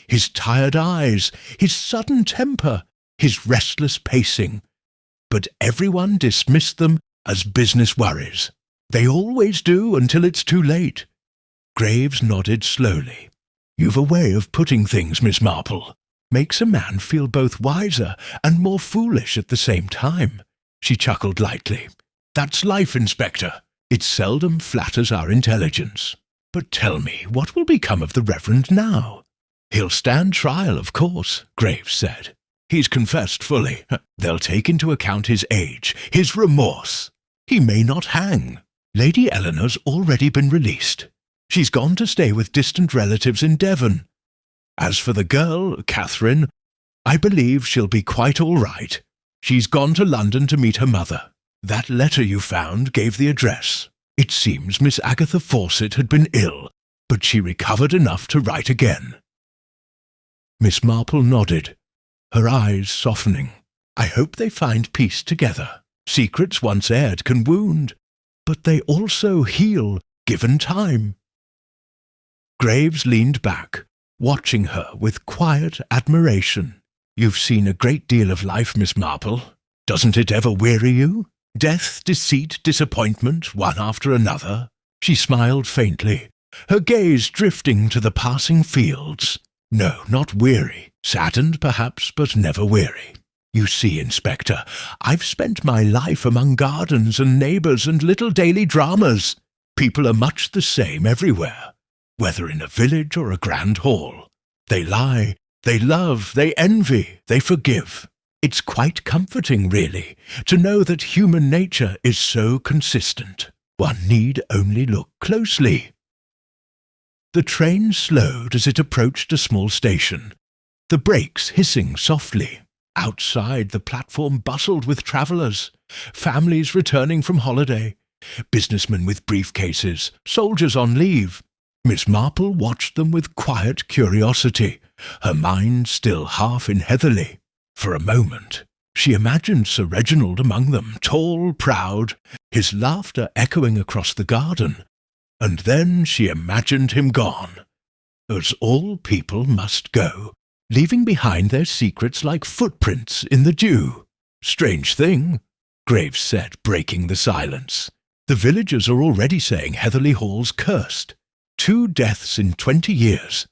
His tired eyes, his sudden temper, his restless pacing. But everyone dismissed them as business worries. They always do until it's too late." Graves nodded slowly. "You've a way of putting things, Miss Marple. Makes a man feel both wiser and more foolish at the same time." She chuckled lightly. "That's life, Inspector. It seldom flatters our intelligence. But tell me, what will become of the Reverend now?" "He'll stand trial, of course," Graves said. "He's confessed fully. They'll take into account his age, his remorse. He may not hang. Lady Eleanor's already been released. She's gone to stay with distant relatives in Devon. As for the girl, Catherine, I believe she'll be quite all right. She's gone to London to meet her mother. That letter you found gave the address. It seems Miss Agatha Fawcett had been ill, but she recovered enough to write again." Miss Marple nodded, her eyes softening. "I hope they find peace together. Secrets once aired can wound, but they also heal, given time." Graves leaned back, watching her with quiet admiration. "You've seen a great deal of life, Miss Marple. Doesn't it ever weary you? Death, deceit, disappointment, one after another." She smiled faintly, her gaze drifting to the passing fields. "No, not weary. Saddened, perhaps, but never weary. You see, Inspector, I've spent my life among gardens and neighbours and little daily dramas. People are much the same everywhere, whether in a village or a grand hall. They lie, they love, they envy, they forgive. It's quite comforting, really, to know that human nature is so consistent. One need only look closely." The train slowed as it approached a small station, the brakes hissing softly. Outside, the platform bustled with travellers, families returning from holiday, businessmen with briefcases, soldiers on leave. Miss Marple watched them with quiet curiosity, her mind still half in Heatherly. For a moment, she imagined Sir Reginald among them, tall, proud, his laughter echoing across the garden, and then she imagined him gone, as all people must go, leaving behind their secrets like footprints in the dew. "Strange thing," Graves said, breaking the silence. "The villagers are already saying Heatherly Hall's cursed. 2 deaths in 20 years,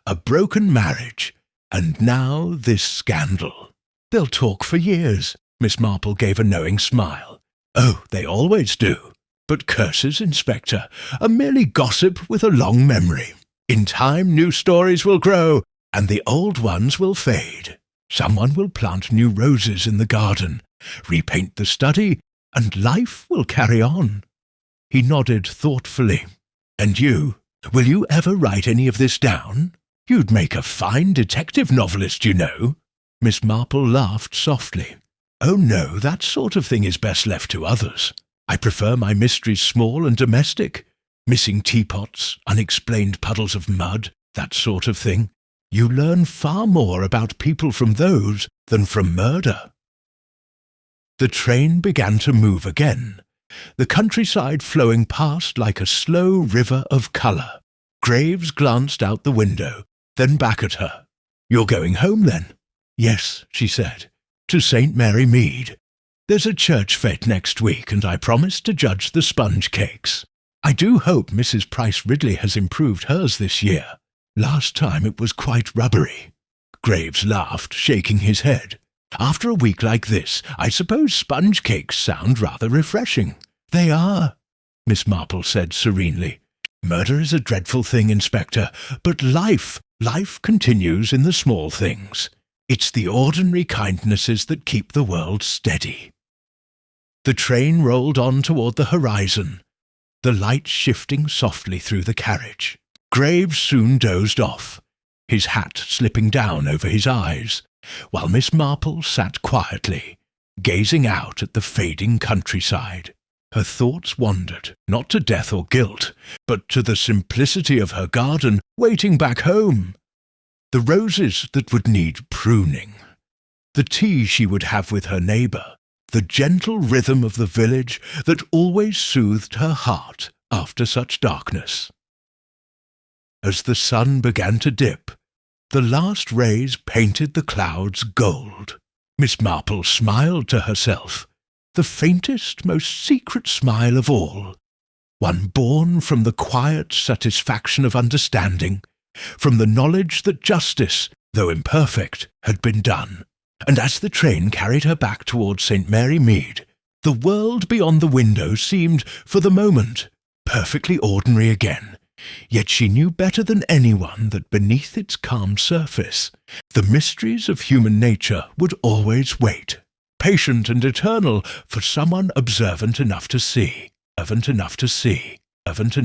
a broken marriage, and now this scandal. They'll talk for years." Miss Marple gave a knowing smile. "Oh, they always do. But curses, Inspector, are merely gossip with a long memory. In time, new stories will grow, and the old ones will fade. Someone will plant new roses in the garden, repaint the study, and life will carry on." He nodded thoughtfully. "And you? Will you ever write any of this down? You'd make a fine detective novelist, you know." Miss Marple laughed softly. "Oh no, that sort of thing is best left to others. I prefer my mysteries small and domestic. Missing teapots, unexplained puddles of mud, that sort of thing. You learn far more about people from those than from murder." The train began to move again, the countryside flowing past like a slow river of colour. Graves glanced out the window, then back at her. "You're going home, then?" "Yes," she said, "to St. Mary Mead. There's a church fete next week, and I promised to judge the sponge cakes. I do hope Mrs. Price Ridley has improved hers this year. Last time it was quite rubbery." Graves laughed, shaking his head. "After a week like this, I suppose sponge cakes sound rather refreshing." "They are." Miss Marple said serenely. "Murder is a dreadful thing, Inspector, but life continues in the small things. It's the ordinary kindnesses that keep the world steady." The train rolled on toward the horizon, the light shifting softly through the carriage. Graves soon dozed off, his hat slipping down over his eyes, while Miss Marple sat quietly, gazing out at the fading countryside. Her thoughts wandered, not to death or guilt, but to the simplicity of her garden waiting back home, the roses that would need pruning, the tea she would have with her neighbour, the gentle rhythm of the village that always soothed her heart after such darkness. As the sun began to dip, the last rays painted the clouds gold. Miss Marple smiled to herself, the faintest, most secret smile of all, one born from the quiet satisfaction of understanding, from the knowledge that justice, though imperfect, had been done. And as the train carried her back towards St. Mary Mead, the world beyond the window seemed, for the moment, perfectly ordinary again. Yet she knew better than anyone that beneath its calm surface, the mysteries of human nature would always wait, patient and eternal, for someone observant enough to see,